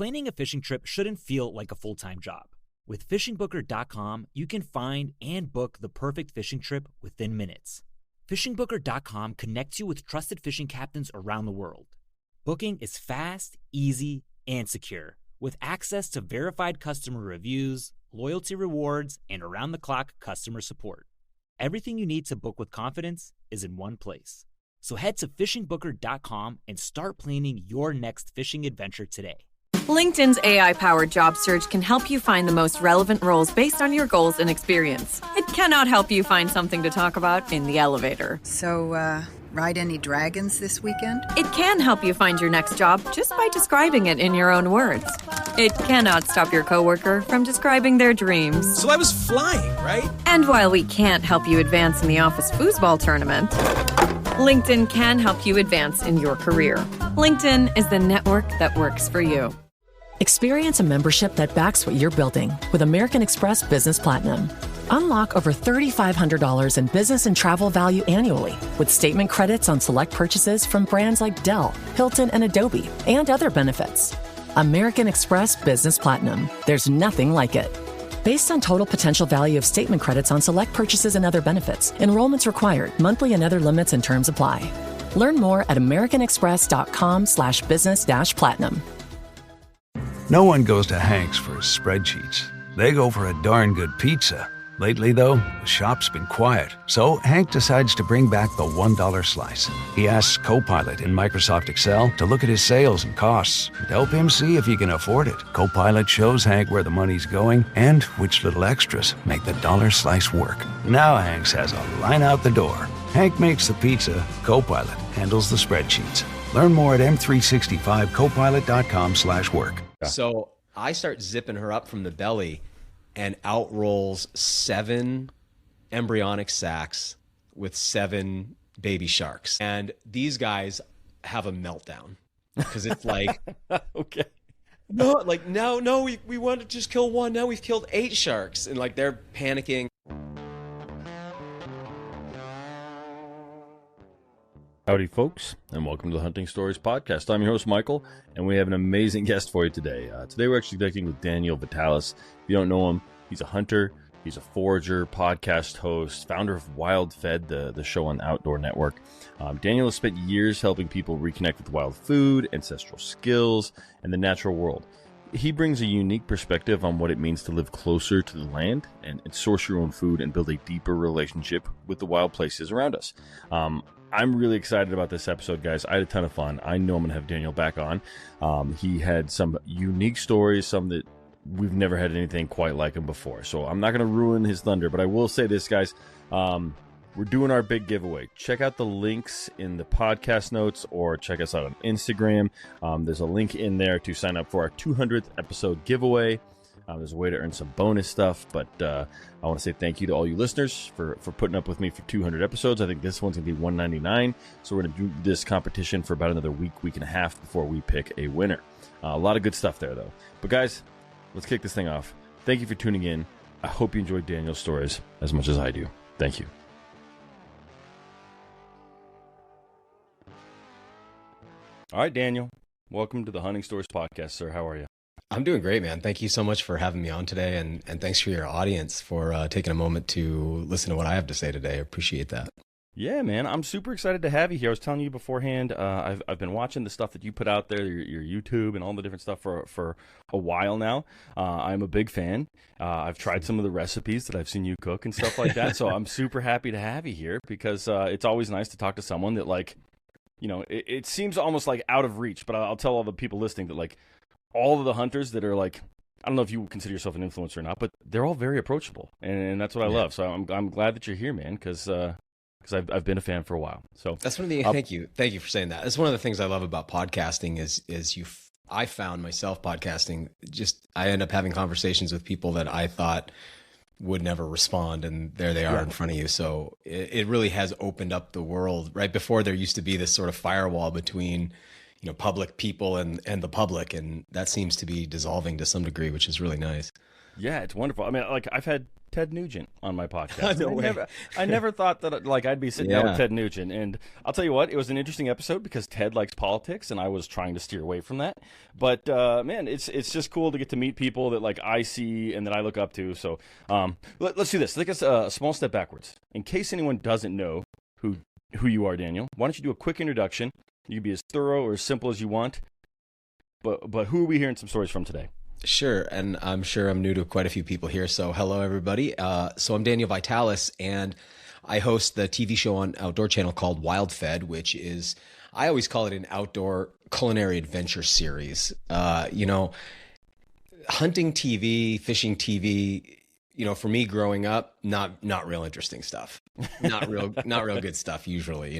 Planning a fishing trip shouldn't feel like a full-time job. With fishingbooker.com, you can find and book the perfect fishing trip within minutes. Fishingbooker.com connects you with trusted fishing captains around the world. Booking is fast, easy, and secure, with access to verified customer reviews, loyalty rewards, and around-the-clock customer support. Everything you need to book with confidence is in one place. So head to fishingbooker.com and start planning your next fishing adventure today. LinkedIn's AI-powered job search can help you find the most relevant roles based on your goals and experience. It cannot help you find something to talk about in the elevator. So, ride any dragons this weekend? It can help you find your next job just by describing it in your own words. It cannot stop your coworker from describing their dreams. So I was flying, right? And while we can't help you advance in the office foosball tournament, LinkedIn can help you advance in your career. LinkedIn is the network that works for you. Experience a membership that backs what you're building with American Express Business Platinum. Unlock over $3,500 in business and travel value annually with statement credits on select purchases from brands like Dell, Hilton, and Adobe, and other benefits. American Express Business Platinum. There's nothing like it. Based on total potential value of statement credits on select purchases and other benefits, enrollments required, monthly and other limits and terms apply. Learn more at americanexpress.com/business-platinum. No one goes to Hank's for his spreadsheets. They go for a darn good pizza. Lately, though, the shop's been quiet, so Hank decides to bring back the $1 slice. He asks Copilot in Microsoft Excel to look at his sales and costs and help him see if he can afford it. Copilot shows Hank where the money's going and which little extras make the dollar slice work. Now Hank has a line out the door. Hank makes the pizza, Copilot handles the spreadsheets. Learn more at m365copilot.com/work. So I start zipping her up from the belly, and out rolls 7 embryonic sacs with 7 baby sharks. And these guys have a meltdown because it's like, okay. No, we wanted to just kill one. Now we've killed 8 sharks. And like they're panicking. Howdy, folks, and welcome to the Hunting Stories podcast. I'm your host, Michael, and we have an amazing guest for you today. Today we're actually connecting with Daniel Vitalis. If you don't know him, he's a hunter, he's a forager, podcast host, founder of Wild Fed, the show on Outdoor Network. Daniel has spent years helping people reconnect with wild food, ancestral skills, and the natural world. He brings a unique perspective on what it means to live closer to the land and source your own food and build a deeper relationship with the wild places around us. I'm really excited about this episode, guys. I had a ton of fun. I know I'm going to have Daniel back on. He had some unique stories, some that we've never had anything quite like him before. So I'm not going to ruin his thunder, but I will say this, guys. We're doing our big giveaway. Check out the links in the podcast notes or check us out on Instagram. There's a link in there to sign up for our 200th episode giveaway. There's a way to earn some bonus stuff, but I want to say thank you to all you listeners for putting up with me for 200 episodes. I think this one's going to be 199, so we're going to do this competition for about another week and a half before we pick a winner. A lot of good stuff there, though. But guys, let's kick this thing off. Thank you for tuning in. I hope you enjoyed Daniel's stories as much as I do. Thank you. All right, Daniel, welcome to the Hunting Stories podcast, sir. How are you? I'm doing great, man. Thank you so much for having me on today, and thanks for your audience for taking a moment to listen to what I have to say today. I appreciate that. Yeah, man, I'm super excited to have you here. I was telling you beforehand, I've been watching the stuff that you put out there, your YouTube and all the different stuff for a while now. I'm a big fan. I've tried some of the recipes that I've seen you cook and stuff like that, so I'm super happy to have you here because it's always nice to talk to someone that, like, you know, it seems almost like out of reach, but I'll tell all the people listening that, like, all of the hunters that are like, I don't know if you consider yourself an influencer or not, but they're all very approachable, and that's what I love. So I'm glad that you're here, man, because I've been a fan for a while. So that's one of the thank you for saying that. That's one of the things I love about podcasting is I found myself podcasting. I end up having conversations with people that I thought would never respond, and there they are in front of you. So it really has opened up the world. Right before, there used to be this sort of firewall between, you know, public people and the public, and that seems to be dissolving to some degree, which is really nice. Yeah, it's wonderful. I mean, like I've had Ted Nugent on my podcast. No way. I never thought that like I'd be sitting down with Ted Nugent, and I'll tell you what, it was an interesting episode because Ted likes politics, and I was trying to steer away from that. But man, it's just cool to get to meet people that like I see and that I look up to. So let's do this. Take us a small step backwards, in case anyone doesn't know who you are, Daniel. Why don't you do a quick introduction? You can be as thorough or as simple as you want. But who are we hearing some stories from today? Sure, and I'm sure I'm new to quite a few people here. So hello, everybody. So I'm Daniel Vitalis, and I host the TV show on Outdoor Channel called Wild Fed, which is, I always call it an outdoor culinary adventure series. Hunting TV, fishing TV, for me growing up, not real interesting stuff, not real good stuff usually,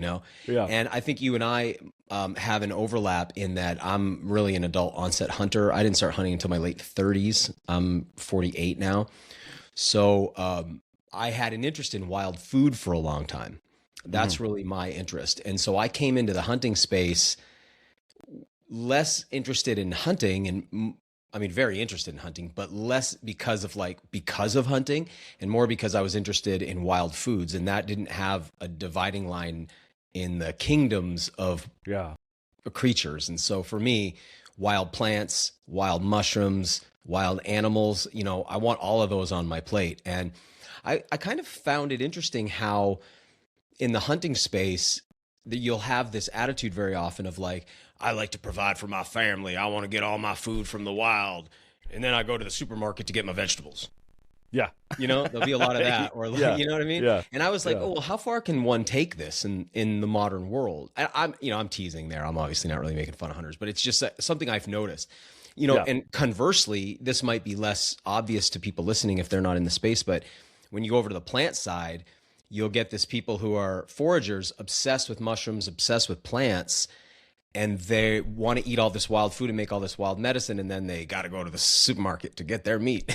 Yeah. And I think you and I have an overlap in that I'm really an adult onset hunter. I didn't start hunting until my late 30s. I'm 48 now. So I had an interest in wild food for a long time. That's really my interest. And so I came into the hunting space less interested in hunting, and very interested in hunting, but less because of hunting, and more because I was interested in wild foods, and that didn't have a dividing line in the kingdoms of creatures. And so for me, wild plants, wild mushrooms, wild animals, I want all of those on my plate. And I kind of found it interesting how in the hunting space that you'll have this attitude very often of like, I like to provide for my family. I want to get all my food from the wild. And then I go to the supermarket to get my vegetables. Yeah. There'll be a lot of that, or you know what I mean? Yeah. And I was like, oh, well, how far can one take this in the modern world? I'm teasing there. I'm obviously not really making fun of hunters, but it's just something I've noticed, and conversely, this might be less obvious to people listening if they're not in the space, but when you go over to the plant side, you'll get this people who are foragers, obsessed with mushrooms, obsessed with plants, and they want to eat all this wild food and make all this wild medicine, and then they got to go to the supermarket to get their meat,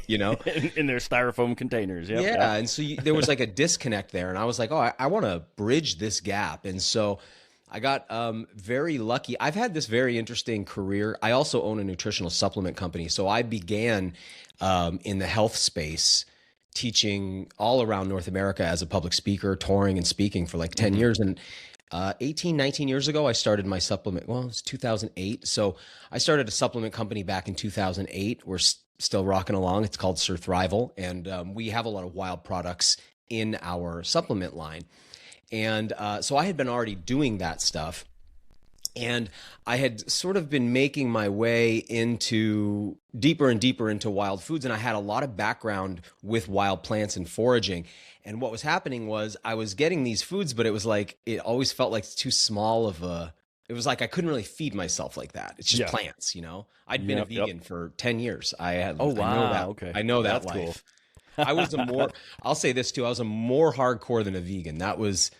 in their styrofoam containers. Yep. Yeah, and so there was like a disconnect there, and I was like, oh, I want to bridge this gap. And so I got very lucky. I've had this very interesting career. I also own a nutritional supplement company, so I began in the health space, teaching all around North America as a public speaker, touring and speaking for like 10 years. And 19 years ago, I started my supplement. Well, it's 2008. So I started a supplement company back in 2008. We're still rocking along. It's called Surthrival. And we have a lot of wild products in our supplement line. And so I had been already doing that stuff. And I had sort of been making my way into deeper and deeper into wild foods. And I had a lot of background with wild plants and foraging. And what was happening was I was getting these foods, but it was like, it always felt like too small of it was like I couldn't really feed myself like that. It's just plants, I'd been a vegan for 10 years. Oh, wow. I know that. Okay. I know that That's life. Cool. I was I'll say this too. I was a more hardcore than a vegan. That was,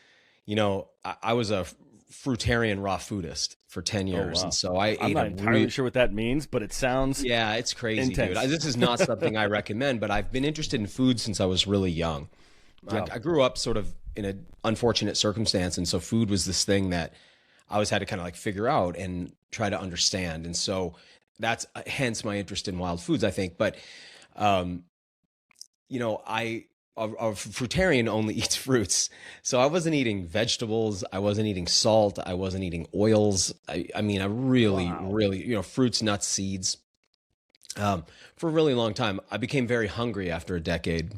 I was a fruitarian raw foodist for 10 years. Oh, wow. And so I'm not entirely sure what that means, but it sounds it's crazy, intense. dude. This is not something I recommend, but I've been interested in food since I was really young. Yeah. I grew up sort of in an unfortunate circumstance, and so food was this thing that I always had to kind of like figure out and try to understand. And so that's hence my interest in wild foods, I think. But a fruitarian only eats fruits. So I wasn't eating vegetables. I wasn't eating salt. I wasn't eating oils. I really, fruits, nuts, seeds. For a really long time. I became very hungry after a decade.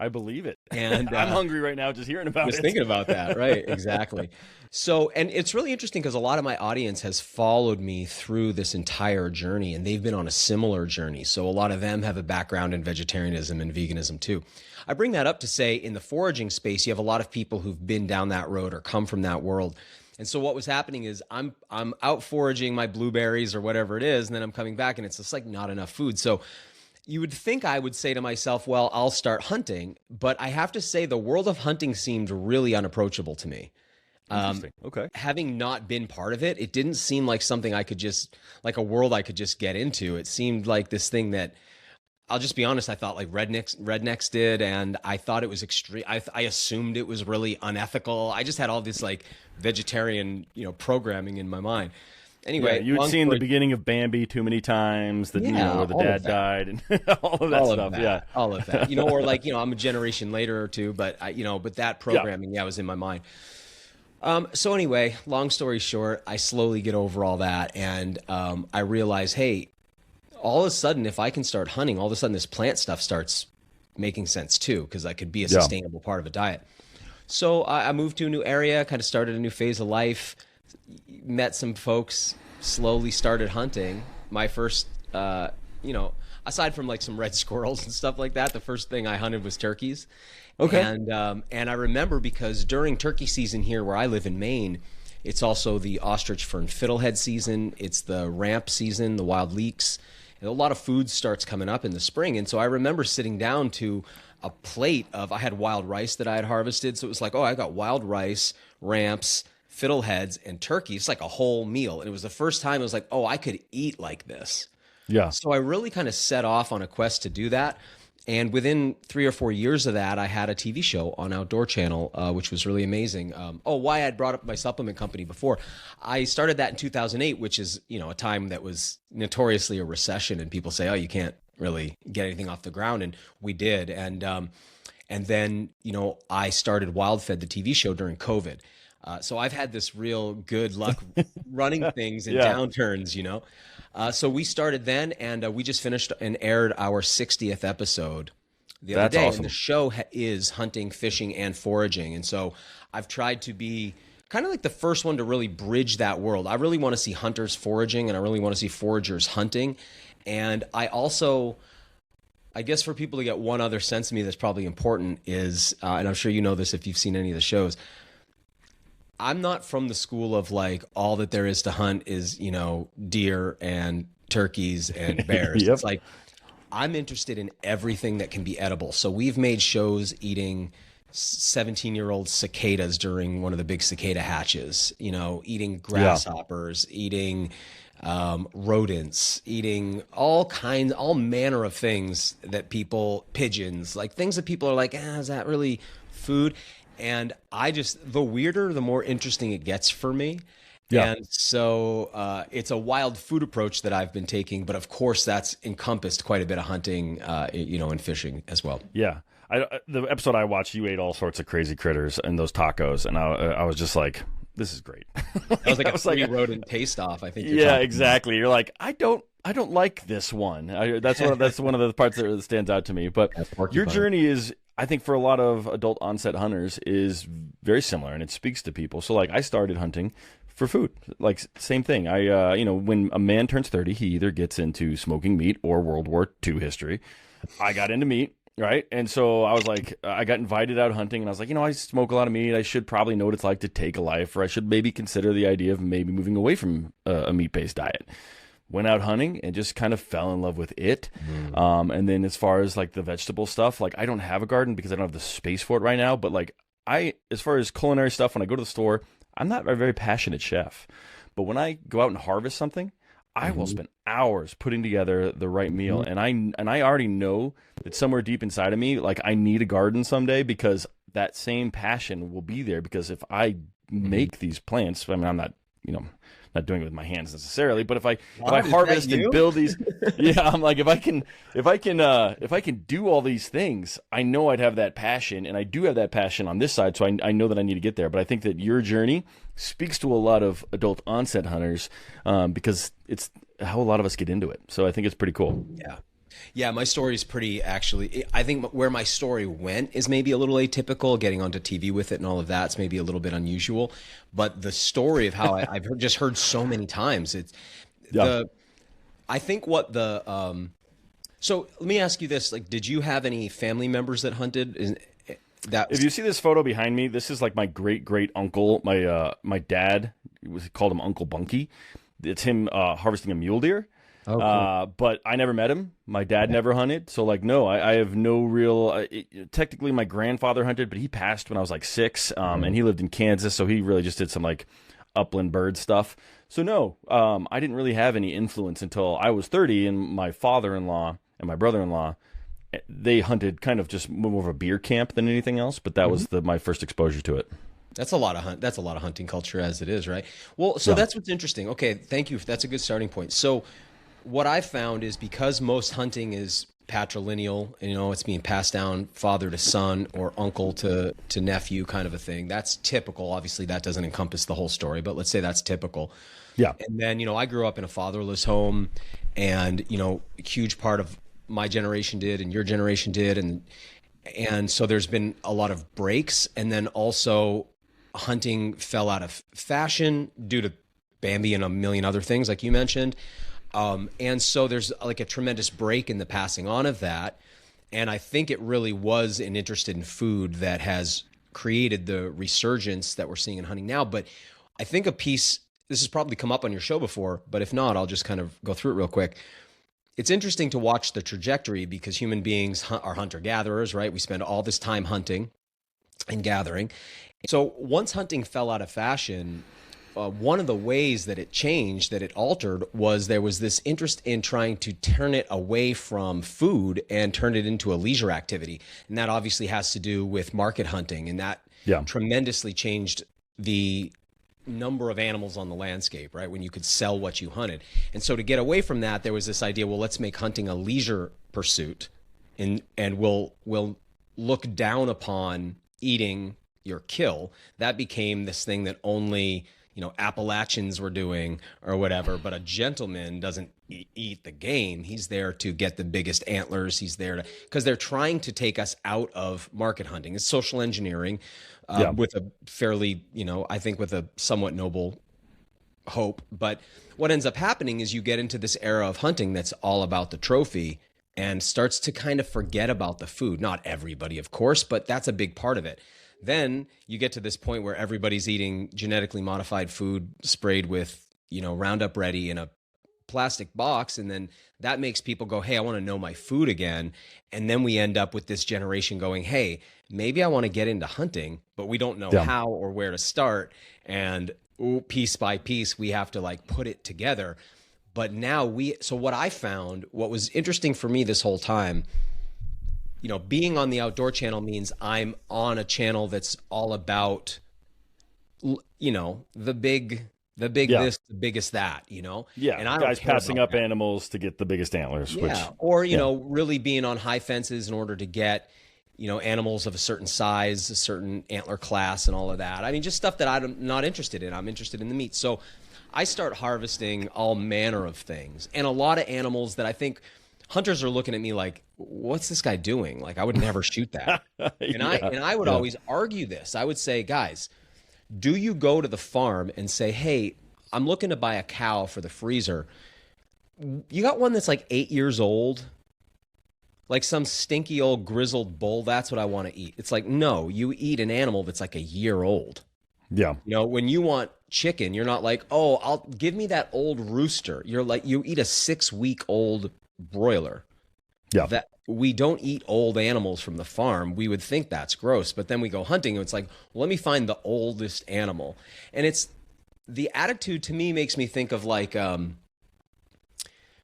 I believe it. And I'm hungry right now just hearing about it. Just thinking about that. Right. Exactly. So, and it's really interesting because a lot of my audience has followed me through this entire journey, and they've been on a similar journey. So a lot of them have a background in vegetarianism and veganism too. I bring that up to say in the foraging space, you have a lot of people who've been down that road or come from that world. And so what was happening is I'm out foraging my blueberries or whatever it is, and then I'm coming back and it's just like not enough food. So you would think I would say to myself, well, I'll start hunting. But I have to say the world of hunting seemed really unapproachable to me. Interesting. Okay. Having not been part of it, it didn't seem like something I could just, like a world I could just get into. It seemed like this thing that, I'll just be honest, I thought like rednecks did, and I thought it was extreme. I assumed it was really unethical. I just had all this like vegetarian, programming in my mind. Anyway, you'd seen the beginning of Bambi too many times. Where the dad died and all of that stuff. Yeah, all of that. Or like I'm a generation later or two, but but that programming, was in my mind. So anyway, long story short, I slowly get over all that, and I realize, hey, all of a sudden, if I can start hunting, all of a sudden this plant stuff starts making sense too, because I could be a sustainable part of a diet. So I moved to a new area, kind of started a new phase of life, met some folks, slowly started hunting. My first, aside from like some red squirrels and stuff like that, the first thing I hunted was turkeys. Okay. And I remember because during turkey season here where I live in Maine, it's also the ostrich fern fiddlehead season. It's the ramp season, the wild leeks. And a lot of food starts coming up in the spring. And so I remember sitting down to a plate of, I had wild rice that I had harvested. So it was like, I got wild rice, ramps, fiddleheads, and turkey. It's like a whole meal. And it was the first time I was like, I could eat like this. Yeah. So I really kind of set off on a quest to do that. And within 3 or 4 years of that, I had a TV show on Outdoor Channel, which was really amazing. Why I'd brought up my supplement company before. I started that in 2008, which is, a time that was notoriously a recession. And people say, you can't really get anything off the ground. And we did. And then, I started WildFed, the TV show, during COVID. So I've had this real good luck running things in downturns, So we started then, and we just finished and aired our 60th episode the other day. Awesome. And the show is hunting, fishing, and foraging. And so I've tried to be kind of like the first one to really bridge that world. I really want to see hunters foraging, and I really want to see foragers hunting. And I also, I guess for people to get one other sense of me that's probably important is, and I'm sure you know this if you've seen any of the shows, I'm not from the school of like all that there is to hunt is, deer and turkeys and bears. It's like I'm interested in everything that can be edible. So we've made shows eating 17-year-old cicadas during one of the big cicada hatches, eating grasshoppers, eating rodents, eating all manner of things that pigeons, like things that people are like, is that really food? And the weirder, the more interesting it gets for me. Yeah. And so it's a wild food approach that I've been taking, but of course that's encompassed quite a bit of hunting, and fishing as well. Yeah. The episode I watched, you ate all sorts of crazy critters and those tacos, and I was just like, this is great. That was like a free rodent taste off, I think. Yeah, exactly. You're like, I don't like this one. That's one of the parts that stands out to me. But your journey is, I think for a lot of adult onset hunters, is very similar, and it speaks to people. So like I started hunting for food, like same thing. When a man turns 30, he either gets into smoking meat or World War II history. I got into meat. Right. And so I was like, I got invited out hunting, and I was like, I smoke a lot of meat. I should probably know what it's like to take a life, or I should maybe consider the idea of maybe moving away from a meat-based diet. Went out hunting and just kind of fell in love with it. And then as far as like the vegetable stuff, like I don't have a garden because I don't have the space for it right now. But like as far as culinary stuff, when I go to the store, I'm not a very passionate chef. But when I go out and harvest something, I will spend hours putting together the right meal, and I already know that somewhere deep inside of me, like I need a garden someday, because that same passion will be there. Because if I make these plants, I mean, I'm not, not doing it with my hands necessarily, but if I harvest and build these, I'm like, if I can do all these things, I know I'd have that passion, and I do have that passion on this side, so I know that I need to get there. But I think that your journey speaks to a lot of adult onset hunters, because it's how a lot of us get into it. So I think it's pretty cool. Yeah, my story is pretty, actually, I think where my story went is maybe a little atypical. Getting onto TV with it and all of that's maybe a little bit unusual. But the story of how I've just heard so many times, I think what the, so let me ask you this, like, did you have any family members that hunted? If you see this photo behind me, this is like my great uncle. My dad, called him Uncle Bunky. It's him harvesting a mule deer. Oh, cool. But I never met him. My dad never hunted. So like, no, I have no real, technically my grandfather hunted, but he passed when I was like 6. And he lived in Kansas. So he really just did some like upland bird stuff. So no, I didn't really have any influence until I was 30, and my father-in-law and my brother-in-law, they hunted kind of just more of a beer camp than anything else. But that was my first exposure to it. That's a lot of that's a lot of hunting culture as it is, right? Well, so that's what's interesting. Okay, thank you. That's a good starting point. So what I found is because most hunting is patrilineal, it's being passed down father to son or uncle to nephew kind of a thing. That's typical. Obviously, that doesn't encompass the whole story, but let's say that's typical. Yeah. And then, I grew up in a fatherless home, and, a huge part of my generation did and your generation did. And so there's been a lot of breaks, and then also hunting fell out of fashion due to Bambi and a million other things like you mentioned. And so there's like a tremendous break in the passing on of that. And I think it really was an interest in food that has created the resurgence that we're seeing in hunting now. But I think this has probably come up on your show before, but if not, I'll just kind of go through it real quick. It's interesting to watch the trajectory because human beings are hunter-gatherers, right? We spend all this time hunting and gathering. So once hunting fell out of fashion, one of the ways that it changed, that it altered, was there was this interest in trying to turn it away from food and turn it into a leisure activity. And that obviously has to do with market hunting. And that tremendously changed the number of animals on the landscape, right? When you could sell what you hunted. And so to get away from that, there was this idea, well, let's make hunting a leisure pursuit, and we'll look down upon eating your kill. That became this thing that only Appalachians were doing or whatever, but a gentleman doesn't eat the game. He's there to get the biggest antlers. He's there because they're trying to take us out of market hunting. It's social engineering with a fairly, I think with a somewhat noble hope. But what ends up happening is you get into this era of hunting that's all about the trophy and starts to kind of forget about the food. Not everybody, of course, but that's a big part of it. Then you get to this point where everybody's eating genetically modified food sprayed with, Roundup Ready in a plastic box. And then that makes people go, hey, I want to know my food again. And then we end up with this generation going, hey, maybe I want to get into hunting, but we don't know how or where to start. And piece by piece, we have to put it together. But now so what I found, what was interesting for me this whole time, being on the Outdoor Channel means I'm on a channel that's all about, the big this, the biggest that, Yeah, and I guys passing up animals to get the biggest antlers. Or, really being on high fences in order to get, animals of a certain size, a certain antler class and all of that. I mean, just stuff that I'm not interested in. I'm interested in the meat. So I start harvesting all manner of things and a lot of animals that I think hunters are looking at me like, what's this guy doing? I would never shoot that. And I would always argue this. I would say, guys, do you go to the farm and say, hey, I'm looking to buy a cow for the freezer. You got one that's 8 years old, like some stinky old grizzled bull. That's what I want to eat. It's no, you eat an animal that's a year old. Yeah. When you want chicken, you're not I'll give me that old rooster. You're you eat a 6-week-old broiler. Yeah. That we don't eat old animals from the farm. We would think that's gross, but then we go hunting and it's well, let me find the oldest animal. And it's the attitude to me makes me think of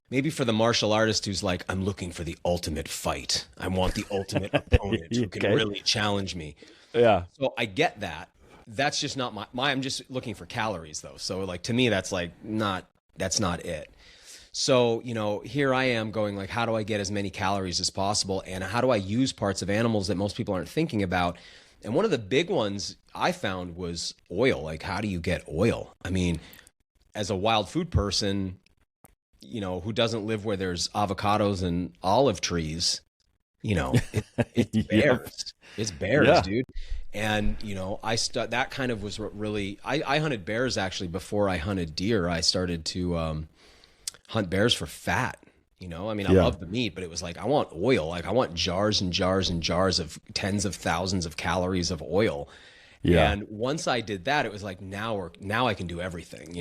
maybe for the martial artist who's I'm looking for the ultimate fight. I want the ultimate opponent who can really challenge me. Yeah. So I get that. That's just not my I'm just looking for calories though. So to me that's that's not it. So, here I am going how do I get as many calories as possible? And how do I use parts of animals that most people aren't thinking about? And one of the big ones I found was oil. How do you get oil? I mean, as a wild food person, who doesn't live where there's avocados and olive trees, it's bears. It's bears, dude. And, that kind of was what really, I hunted bears actually before I hunted deer. I started to, hunt bears for fat. I love the meat, but it was I want oil. I want jars and jars and jars of tens of thousands of calories of oil. Yeah. And once I did that, it was now I can do everything,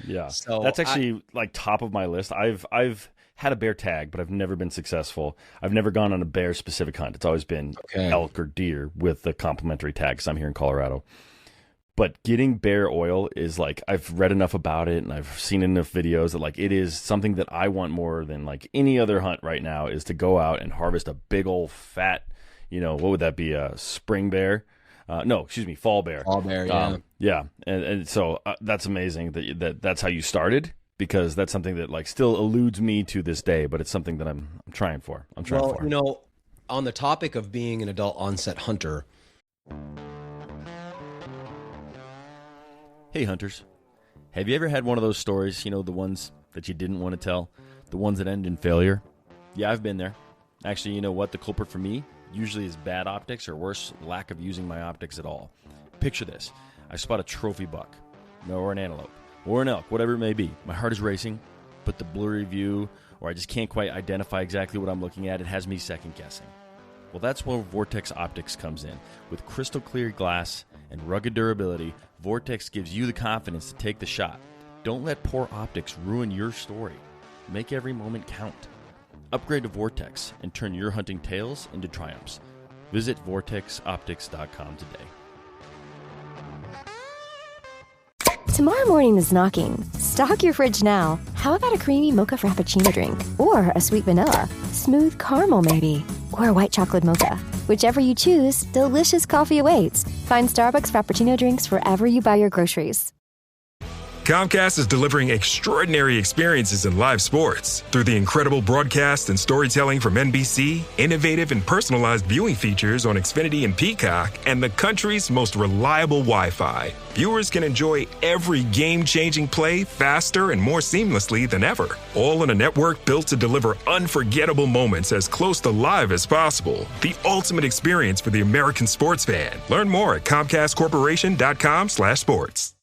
Yeah. So that's actually top of my list. I've had a bear tag, but I've never been successful. I've never gone on a bear specific hunt. It's always been elk or deer with the complementary tag because I'm here in Colorado. But getting bear oil is I've read enough about it and I've seen enough videos that it is something that I want more than any other hunt right now, is to go out and harvest a big old fat, what would that be, a spring bear? No, excuse me, fall bear. Fall bear, yeah. Yeah, and so that's amazing that's how you started, because that's something that like still eludes me to this day, but it's something that I'm trying for. Well, you know, on the topic of being an adult onset hunter. Hey, hunters. Have you ever had one of those stories, you know, the ones that you didn't want to tell, the ones that end in failure? Yeah, I've been there. Actually, you know what? The culprit for me usually is bad optics, or worse, lack of using my optics at all. Picture this. I spot a trophy buck, or an antelope, or an elk, whatever it may be. My heart is racing, but the blurry view, or I just can't quite identify exactly what I'm looking at, it has me second guessing. Well, that's where Vortex Optics comes in. With crystal clear glass and rugged durability, Vortex gives you the confidence to take the shot. Don't let poor optics ruin your story. Make every moment count. Upgrade to Vortex and turn your hunting tales into triumphs. Visit vortexoptics.com today. Tomorrow morning is knocking. Stock your fridge now. How about a creamy mocha frappuccino drink? Or a sweet vanilla? Smooth caramel maybe? Or a white chocolate mocha? Whichever you choose, delicious coffee awaits. Find Starbucks Frappuccino drinks wherever you buy your groceries. Comcast is delivering extraordinary experiences in live sports. Through the incredible broadcast and storytelling from NBC, innovative and personalized viewing features on Xfinity and Peacock, and the country's most reliable Wi-Fi, viewers can enjoy every game-changing play faster and more seamlessly than ever. All in a network built to deliver unforgettable moments as close to live as possible. The ultimate experience for the American sports fan. Learn more at ComcastCorporation.com/sports.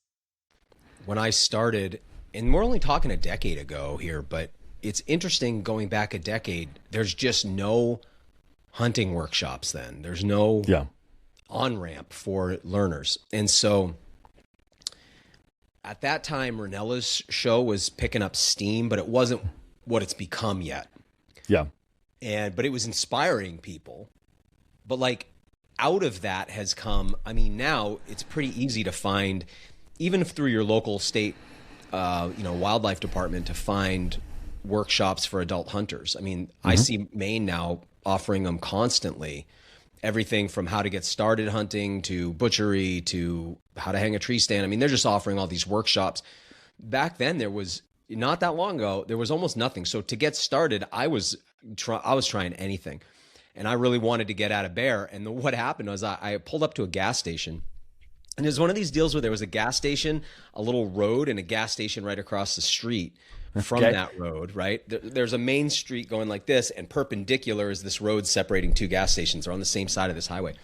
When I started, and we're only talking a decade ago here, but it's interesting going back a decade, there's just no hunting workshops then. There's no on-ramp for learners. And so at that time, Ranella's show was picking up steam, but it wasn't what it's become yet. Yeah. But it was inspiring people. But like out of that has come, I mean, now it's pretty easy to find, even through your local state, wildlife department, to find workshops for adult hunters. I mean, I see Maine now offering them constantly. Everything from how to get started hunting to butchery to how to hang a tree stand. I mean, they're just offering all these workshops. Back then, there was, not that long ago, there was almost nothing. So to get started, I was trying anything. And I really wanted to get at a bear. And what happened was I pulled up to a gas station. And it was one of these deals where there was a gas station, a little road, and a gas station right across the street from that road, right? There's a main street going like this, and perpendicular is this road separating two gas stations. They're on the same side of this highway.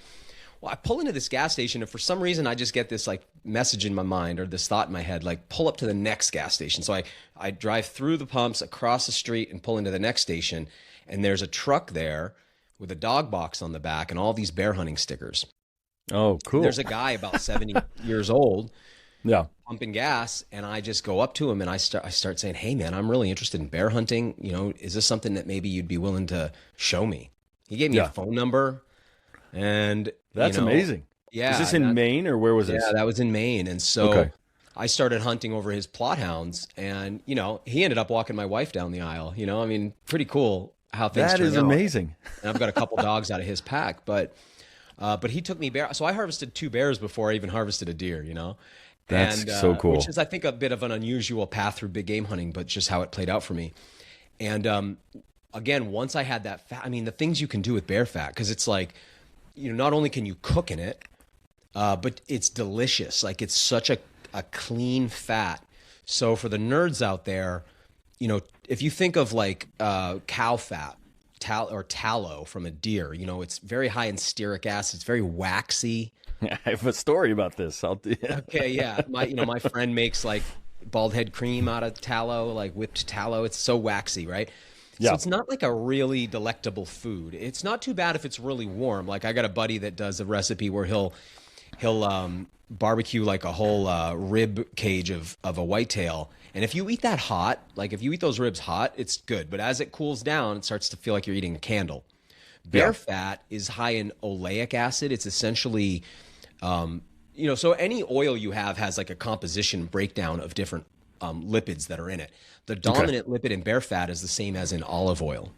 Well, I pull into this gas station, and for some reason, I just get this like message in my mind, or this thought in my head, like pull up to the next gas station. So I drive through the pumps, across the street, and pull into the next station, and there's a truck there with a dog box on the back and all these bear hunting stickers. Oh, cool. There's a guy about 70 years old, pumping gas, and I just go up to him and I start saying, "Hey, man, I'm really interested in bear hunting. You know, is this something that maybe you'd be willing to show me?" He gave me a phone number, and that's amazing. Yeah, is this in Maine, or where was this? Yeah, that was in Maine, and so I started hunting over his plot hounds, and he ended up walking my wife down the aisle. I mean, pretty cool how things. That is amazing. And I've got a couple dogs out of his pack, but he took me bear. So I harvested 2 bears before I even harvested a deer, That's so cool. Which is, I think, a bit of an unusual path through big game hunting, but just how it played out for me. And again, once I had that fat, I mean, the things you can do with bear fat, because it's like, not only can you cook in it, but it's delicious. Like, it's such a clean fat. So for the nerds out there, if you think of like cow fat, tallow from a deer, it's very high in stearic acid. It's very waxy. I have a story about this. Okay, yeah. My friend makes like bald head cream out of tallow, like whipped tallow. It's so waxy, right? Yeah. So it's not like a really delectable food. It's not too bad if it's really warm. Like, I got a buddy that does a recipe where he'll barbecue like a whole rib cage of a whitetail. And if you eat that hot, like if you eat those ribs hot, it's good. But as it cools down, it starts to feel like you're eating a candle. Bear fat is high in oleic acid. It's essentially, so any oil you have has like a composition breakdown of different lipids that are in it. The dominant lipid in bear fat is the same as in olive oil.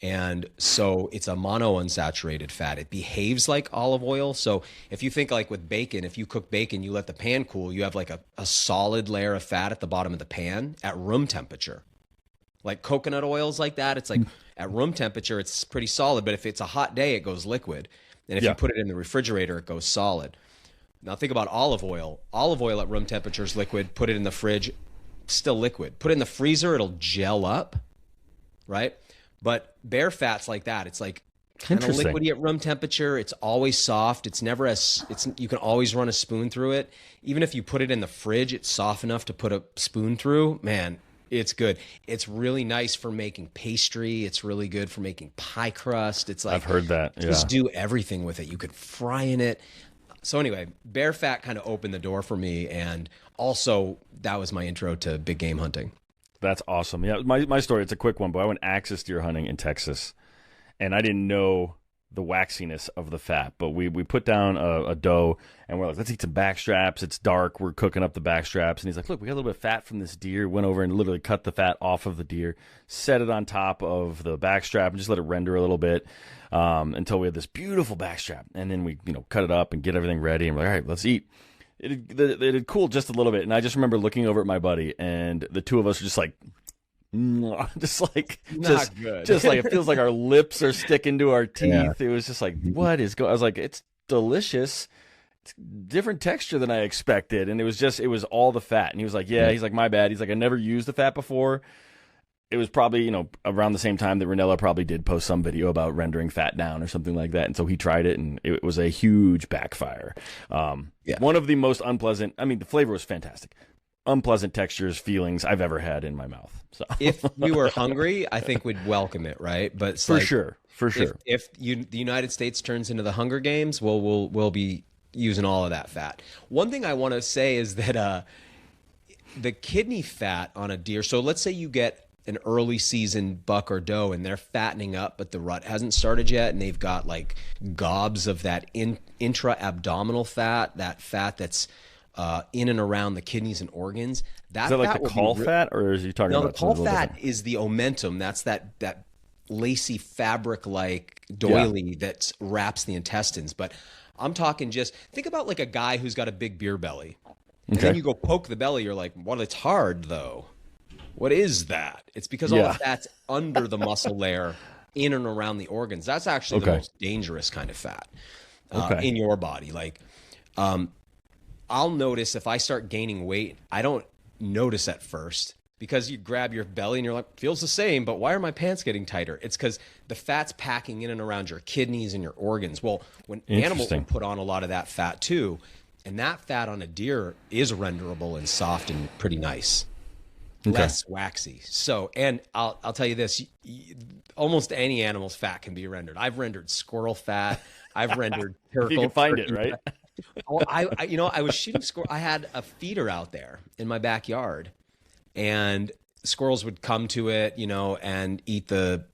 And so it's a monounsaturated fat. It behaves like olive oil. So if you think like with bacon, if you cook bacon, you let the pan cool, you have like a solid layer of fat at the bottom of the pan at room temperature. Like coconut oils like that, it's like at room temperature, it's pretty solid. But if it's a hot day, it goes liquid. And if you put it in the refrigerator, it goes solid. Now think about olive oil. Olive oil at room temperature is liquid. Put it in the fridge, still liquid. Put it in the freezer, it'll gel up, right? But bear fat's like that. It's like kind of liquidy at room temperature. It's always soft. It's never you can always run a spoon through it. Even if you put it in the fridge, it's soft enough to put a spoon through. Man, it's good. It's really nice for making pastry. It's really good for making pie crust. It's like, I've heard that. Yeah. Just do everything with it. You could fry in it. So anyway, bear fat kind of opened the door for me. And also that was my intro to big game hunting. That's awesome. Yeah, my story, it's a quick one, but I went axis deer hunting in Texas, and I didn't know the waxiness of the fat, but we put down a doe, and we're like, let's eat some back straps. It's dark. We're cooking up the back straps, and he's like, look, we got a little bit of fat from this deer. Went over and literally cut the fat off of the deer, set it on top of the back strap, and just let it render a little bit until we had this beautiful back strap. And then we cut it up and get everything ready, and we're like, all right, let's eat. It had cooled just a little bit, and I just remember looking over at my buddy, and the two of us were just like, just like it feels like our lips are sticking to our teeth. Yeah. It was just like, what is going? I was like, it's delicious. It's different texture than I expected, and it was all the fat. And he was like, yeah. He's like, my bad. He's like, I never used the fat before. It was probably, around the same time that Ranella probably did post some video about rendering fat down or something like that. And so he tried it, and it was a huge backfire. One of the most unpleasant, the flavor was fantastic. Unpleasant textures, feelings I've ever had in my mouth. So if we were hungry, I think we'd welcome it, right? But for sure. If the United States turns into the Hunger Games, we'll be using all of that fat. One thing I want to say is that the kidney fat on a deer, so let's say you get an early season buck or doe and they're fattening up, but the rut hasn't started yet, and they've got like gobs of that intra-abdominal fat, that fat that's in and around the kidneys and organs. Is that like the caul fat, or is he talking about? No, the caul fat is the omentum. That's that lacy fabric-like doily that wraps the intestines. But I'm talking just, think about like a guy who's got a big beer belly. And then you go poke the belly, you're like, well, it's hard though. What is that? It's because all the fat's under the muscle layer, in and around the organs. That's actually the most dangerous kind of fat in your body. Like, I'll notice if I start gaining weight, I don't notice at first, because you grab your belly and you're like, feels the same, but why are my pants getting tighter? It's because the fat's packing in and around your kidneys and your organs. Well, when animals will put on a lot of that fat too, and that fat on a deer is renderable and soft and pretty nice. Less waxy. So, and I'll tell you this, almost any animal's fat can be rendered. I've rendered squirrel fat. I've rendered turtle. You can find it, right? Well, I was shooting squirrel. I had a feeder out there in my backyard, and squirrels would come to it, and eat the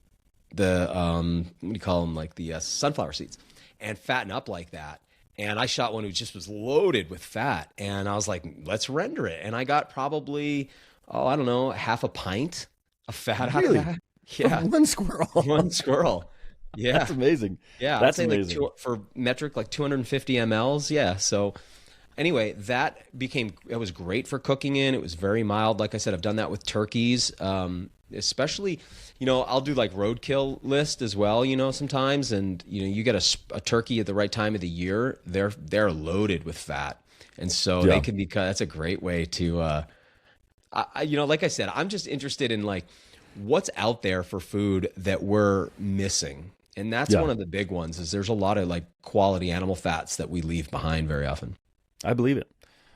what do you call them? Like the sunflower seeds, and fatten up like that. And I shot one who just was loaded with fat, and I was like, let's render it. And I got probably, I don't know, half a pint of fat out of that. Yeah. One squirrel. One squirrel. Yeah. That's amazing. Yeah. That's amazing. Like for metric, like 250 mLs. Yeah. So anyway, it was great for cooking in. It was very mild. Like I said, I've done that with turkeys. Especially, I'll do like roadkill list as well, sometimes. And, you get a turkey at the right time of the year, they're loaded with fat. And so they can that's a great way to, like I said, I'm just interested in like what's out there for food that we're missing. And that's one of the big ones, is there's a lot of like quality animal fats that we leave behind very often. I believe it.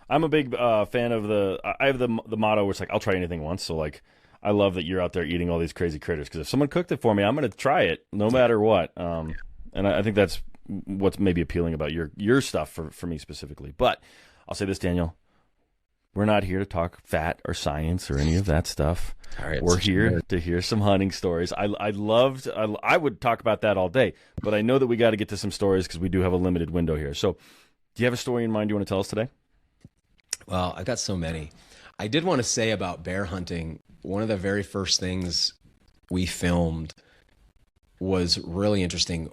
I'm a big fan of I have the motto where it's like, I'll try anything once. So like, I love that you're out there eating all these crazy critters, because if someone cooked it for me, I'm going to try it no matter what. And I think that's what's maybe appealing about your stuff for me specifically. But I'll say this, Daniel, we're not here to talk fat or science or any of that stuff. All right, we're here to hear some hunting stories. I would talk about that all day, but I know that we got to get to some stories because we do have a limited window here. So do you have a story in mind you want to tell us today? Well, I've got so many. I did want to say about bear hunting, one of the very first things we filmed was really interesting.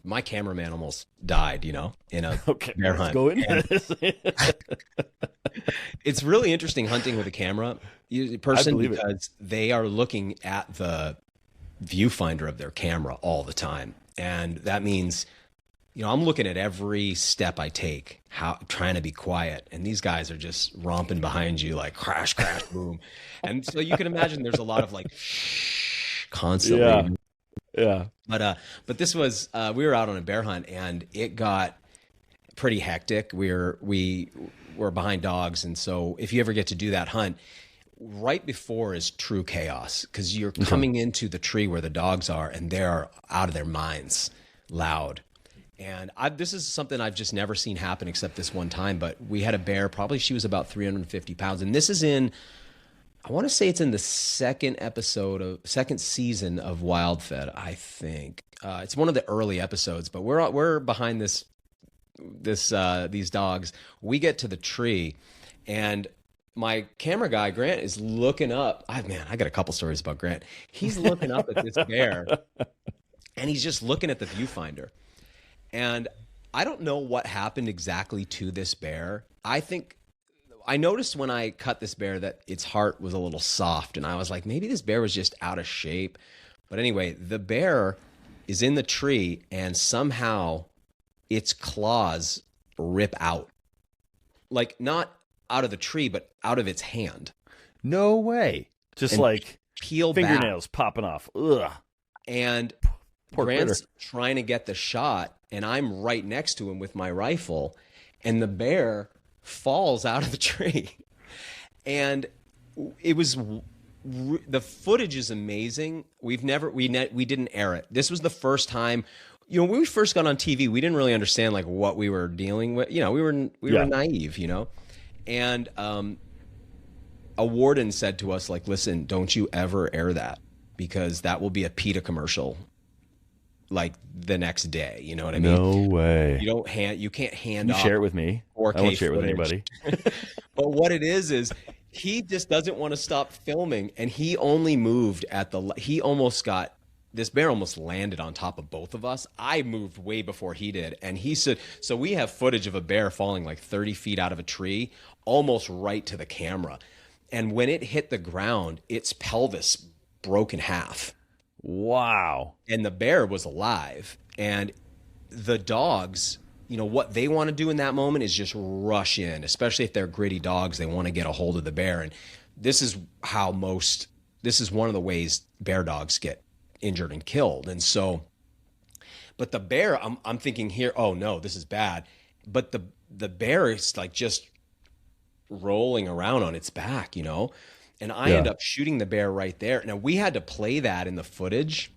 My cameraman almost died, in a bear hunt. Go into this. It's really interesting hunting with a camera person because they are looking at the viewfinder of their camera all the time. And that means, I'm looking at every step I take, trying to be quiet. And these guys are just romping behind you like crash, crash, boom. And so you can imagine there's a lot of like shh constantly. Yeah. But this was, we were out on a bear hunt and it got pretty hectic. We were behind dogs. And so if you ever get to do that hunt, right before is true chaos because you're coming into the tree where the dogs are and they're out of their minds, loud. And this is something I've just never seen happen except this one time. But we had a bear, probably she was about 350 pounds. And this is I want to say it's in the second season of Wild Fed, I think. It's one of the early episodes, but we're behind these dogs. We get to the tree and my camera guy, Grant, is looking up. I got a couple stories about Grant. He's looking up at this bear and he's just looking at the viewfinder. And I don't know what happened exactly to this bear. I noticed when I cut this bear that its heart was a little soft. And I was like, maybe this bear was just out of shape. But anyway, the bear is in the tree and somehow its claws rip out. Like not out of the tree, but out of its hand. No way. Just and like peel fingernails back. Popping off. Ugh. And Poor Grant's critter. trying to get the shot, and I'm right next to him with my rifle, and the bear falls out of the tree. And it was the footage is amazing. We didn't air it. This was the first time. When we first got on TV, we didn't really understand like what we were dealing with. We were naive, And a warden said to us, like, listen, don't you ever air that because that will be a PETA commercial like the next day. You know what I mean? No way. You can't hand off. Share it with me. 4K I won't share it with footage. anybody. But what it is he just doesn't want to stop filming. And he only moved this bear almost landed on top of both of us. I moved way before he did. And he said, so we have footage of a bear falling like 30 feet out of a tree, almost right to the camera. And when it hit the ground, its pelvis broke in half. Wow. And the bear was alive. And the dogs, what they want to do in that moment is just rush in, especially if they're gritty dogs. They want to get a hold of the bear. And this is one of the ways bear dogs get injured and killed. And so, but the bear, I'm thinking here, oh no, this is bad. But the bear is like just rolling around on its back, and I end up shooting the bear right there. Now we had to play that in the footage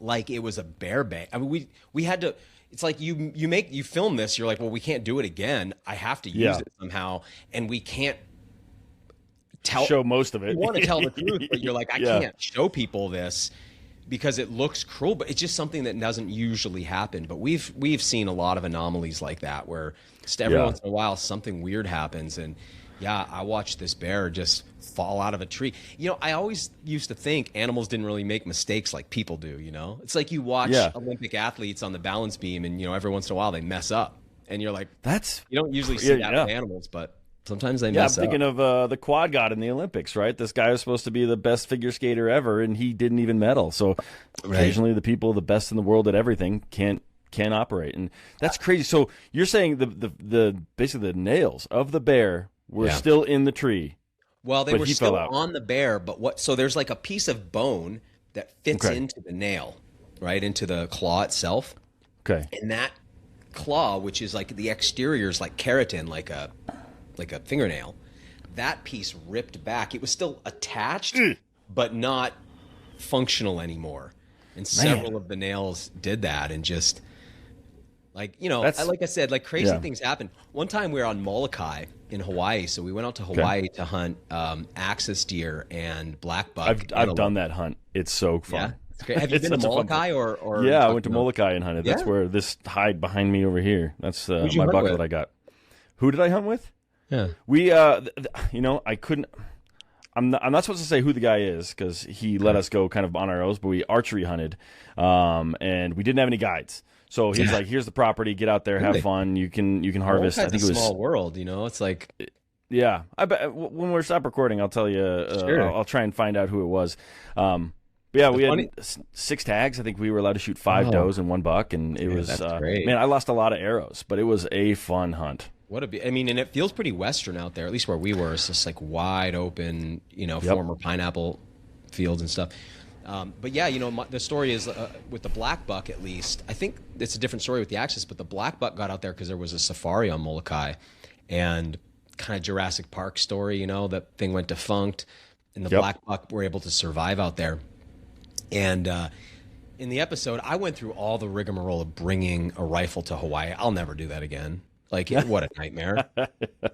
like it was a bear bang. I mean, we had to. It's like you film this. You're like, well, we can't do it again. I have to use it somehow, and we can't show most of it. You want to tell the truth, but you're like, I can't show people this because it looks cruel. But it's just something that doesn't usually happen. But we've seen a lot of anomalies like that where just every once in a while something weird happens, and I watched this bear just fall out of a tree. I always used to think animals didn't really make mistakes like people do. It's like you watch Olympic athletes on the balance beam, and every once in a while they mess up, and you're like, you don't usually see that with animals, but sometimes they mess up. I'm thinking of the quad god in the Olympics, right? This guy was supposed to be the best figure skater ever, and he didn't even medal. So occasionally the people the best in the world at everything can't operate, and that's crazy. So you're saying the basically the nails of the bear were still in the tree. Well, they were still on the bear, but so there's like a piece of bone that fits into the nail, right, into the claw itself. Okay. And that claw, which is like the exterior is like keratin, like a fingernail, that piece ripped back. It was still attached, but not functional anymore. And several of the nails did that, and just like, like I said, like crazy things happen. One time we were on Molokai in Hawaii, so we went out to Hawaii to hunt axis deer and black buck. I've done that hunt. It's so fun. Yeah, it's great. Have you been to Molokai or? Yeah, I went to Molokai and hunted. That's where this hide behind me over here. That's my buck that I got. Who did I hunt with? Yeah, we I couldn't. I'm not supposed to say who the guy is because he let us go kind of on our own, but we archery hunted, and we didn't have any guides. So he's like, "Here's the property. Get out there, have fun. You can harvest." I think it was small world, It's like, yeah. I bet when we stop recording, I'll tell you. Sure. I'll try and find out who it was. But yeah, we had 6 tags. I think we were allowed to shoot 5 does and 1 buck, and it was great. Man, I lost a lot of arrows, but it was a fun hunt. And it feels pretty Western out there, at least where we were. It's just like wide open, former pineapple fields and stuff. But yeah, the story is with the black buck, at least. I think it's a different story with the Axis, but the black buck got out there because there was a safari on Molokai, and kind of Jurassic Park story, that thing went defunct, and the black buck were able to survive out there. And in the episode, I went through all the rigmarole of bringing a rifle to Hawaii. I'll never do that again. Like, what a nightmare.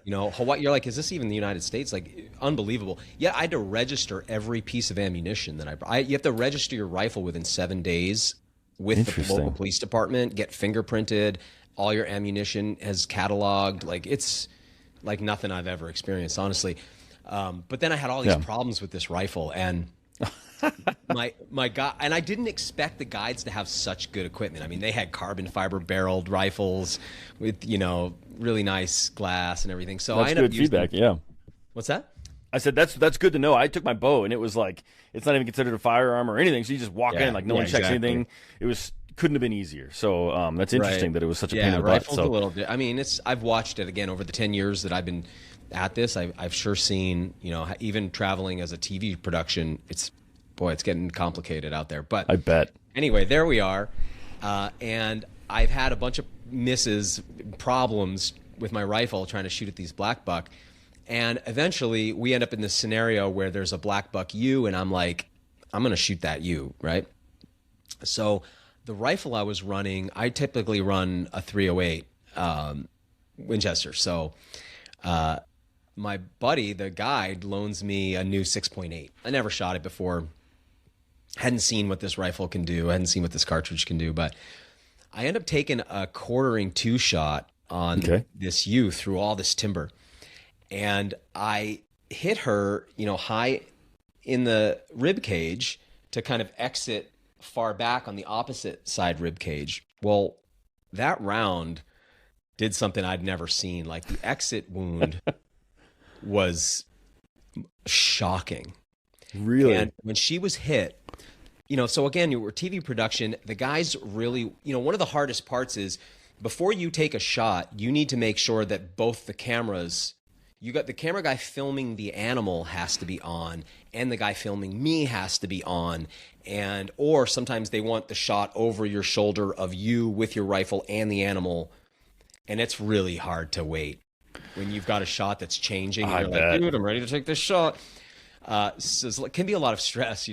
Hawaii, you're like, is this even the United States? Like, unbelievable. Yet I had to register every piece of ammunition that you have to register your rifle within 7 days with the local police department, get fingerprinted, all your ammunition is cataloged. Like, it's like nothing I've ever experienced, honestly. But then I had all these problems with this rifle, and my guy, and I didn't expect the guides to have such good equipment. I mean, they had carbon fiber barreled rifles with really nice glass and everything. So that's I ended good feedback. Yeah. What's that? I said that's good to know. I took my bow, and it was like it's not even considered a firearm or anything. So you just walk in, like no one checks anything. It couldn't have been easier. So that's interesting that it was such a pain in the butt. So a little bit. I mean, I've watched it again over the 10 years that I've been at this. I've sure seen even traveling as a TV production. It's getting complicated out there. But I bet. Anyway, there we are. And I've had a bunch of problems with my rifle trying to shoot at these black buck. And eventually we end up in this scenario where there's a black buck ewe, and I'm like, I'm going to shoot that ewe, right? So the rifle I was running, I typically run a 308 Winchester. So my buddy, the guide, loans me a new 6.8. I never shot it before. Hadn't seen what this rifle can do. Hadn't seen what this cartridge can do. But I end up taking a quartering 2 shot on this ewe through all this timber. And I hit her, high in the rib cage to kind of exit far back on the opposite side rib cage. Well, that round did something I'd never seen. Like, the exit wound was shocking. Really? And when she was hit, so again, you were TV production. The guys really, one of the hardest parts is before you take a shot, you need to make sure that both the cameras, you got the camera guy filming the animal has to be on, and the guy filming me has to be on. Or sometimes they want the shot over your shoulder of you with your rifle and the animal. And it's really hard to wait when you've got a shot that's changing. And you're like, dude, I'm ready to take this shot. So it can be a lot of stress,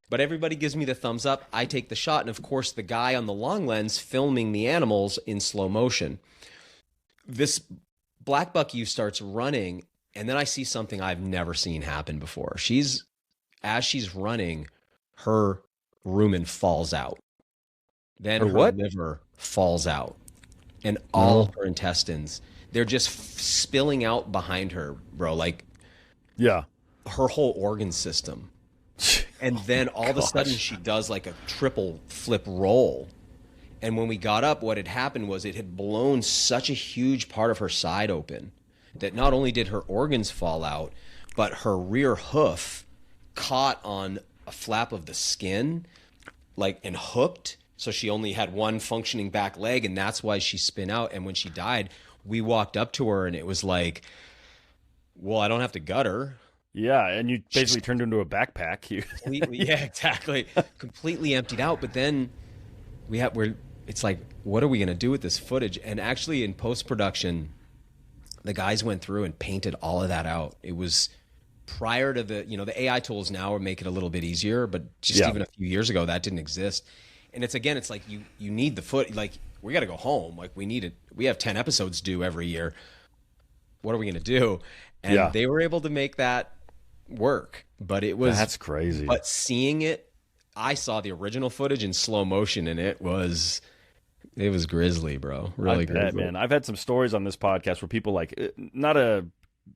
But everybody gives me the thumbs up. I take the shot. And of course, the guy on the long lens filming the animals in slow motion. This black buck ewe starts running. And then I see something I've never seen happen before. As she's running, her rumen falls out. Then her liver falls out. And all of her intestines, they're just spilling out behind her, bro. Like, her whole organ system. And then all of a sudden she does like a triple flip roll. And when we got up, what had happened was it had blown such a huge part of her side open that not only did her organs fall out, but her rear hoof caught on a flap of the skin, and hooked. So she only had one functioning back leg, and that's why she spin out. And when she died, we walked up to her, and it was like, well, I don't have to gut her. Yeah, and you basically turned into a backpack. Completely, yeah, exactly. Completely emptied out. But then it's like, what are we going to do with this footage? And actually in post-production, the guys went through and painted all of that out. It was prior to the AI tools now make it a little bit easier, but just even a few years ago, that didn't exist. And it's like you need the foot. Like, we got to go home. Like, we need it. We have 10 episodes due every year. What are we going to do? And they were able to make that work. But that's crazy. But seeing it, I saw the original footage in slow motion, and it was grisly, bro. Really grisly, man. I've had some stories on this podcast where people, like, not a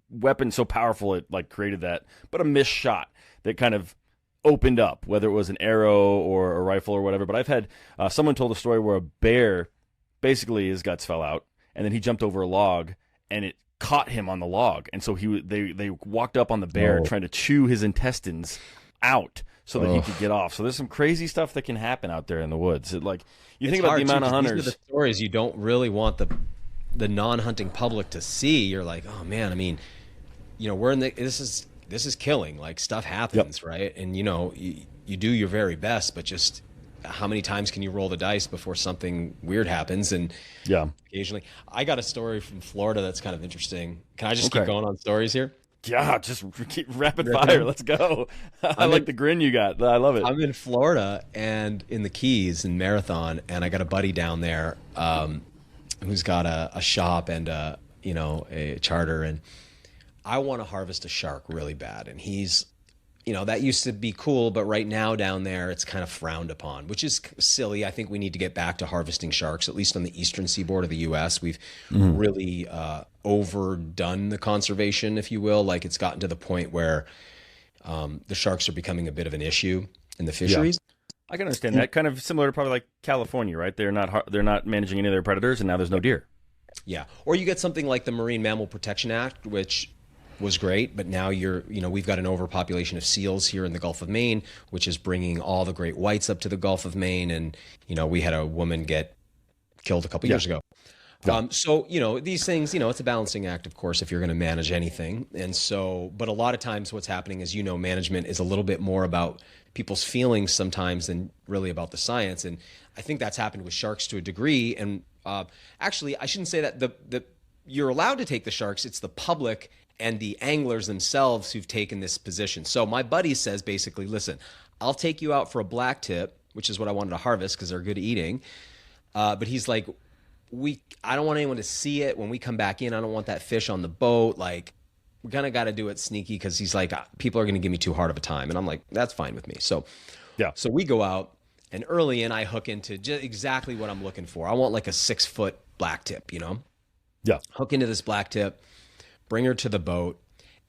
weapon so powerful it like created that, but a missed shot that kind of opened up, whether it was an arrow or a rifle or whatever. But I've had someone told a story where a bear, basically his guts fell out, and then he jumped over a log, and it caught him on the log, and so they walked up on the bear trying to chew his intestines out so that he could get off. So there's some crazy stuff that can happen out there in the woods. You think about the amount of hunters. These are the stories you don't really want the non-hunting public to see. You're like, oh man, I mean, we're in this is killing. Like, stuff happens, right? And you do your very best, but just how many times can you roll the dice before something weird happens? And occasionally, I got a story from Florida that's kind of interesting. Can I just keep going on stories here? Yeah, just keep rapid fire. Let's go. I like the grin you got. I love it. I'm in Florida and in the Keys in Marathon, and I got a buddy down there who's got a shop and a charter, and I want to harvest a shark really bad. And he's, that used to be cool, but right now down there it's kind of frowned upon, which is silly. I think we need to get back to harvesting sharks, at least on the eastern seaboard of the U.S. We've really overdone the conservation, if you will. Like, it's gotten to the point where the sharks are becoming a bit of an issue in the fisheries. I can understand that. Kind of similar to probably like California, right? They're not managing any of their predators, and now there's no deer. Yeah, or you get something like the Marine Mammal Protection Act, which was great, but now we've got an overpopulation of seals here in the Gulf of Maine, which is bringing all the great whites up to the Gulf of Maine, and we had a woman get killed a couple years ago. So these things, it's a balancing act, of course, if you're going to manage anything. And so, but a lot of times what's happening is, management is a little bit more about people's feelings sometimes than really about the science. And I think that's happened with sharks to a degree. And actually, I shouldn't say that you're allowed to take the sharks. It's the public and the anglers themselves who've taken this position. So my buddy says basically, listen, I'll take you out for a black tip, which is what I wanted to harvest because they're good eating. But he's like, I don't want anyone to see it when we come back in. I don't want that fish on the boat. Like, we kind of got to do it sneaky because he's like, people are going to give me too hard of a time. And I'm like, that's fine with me. So we go out, and early in I hook into just exactly what I'm looking for. I want like a 6-foot black tip, hook into this black tip, bring her to the boat.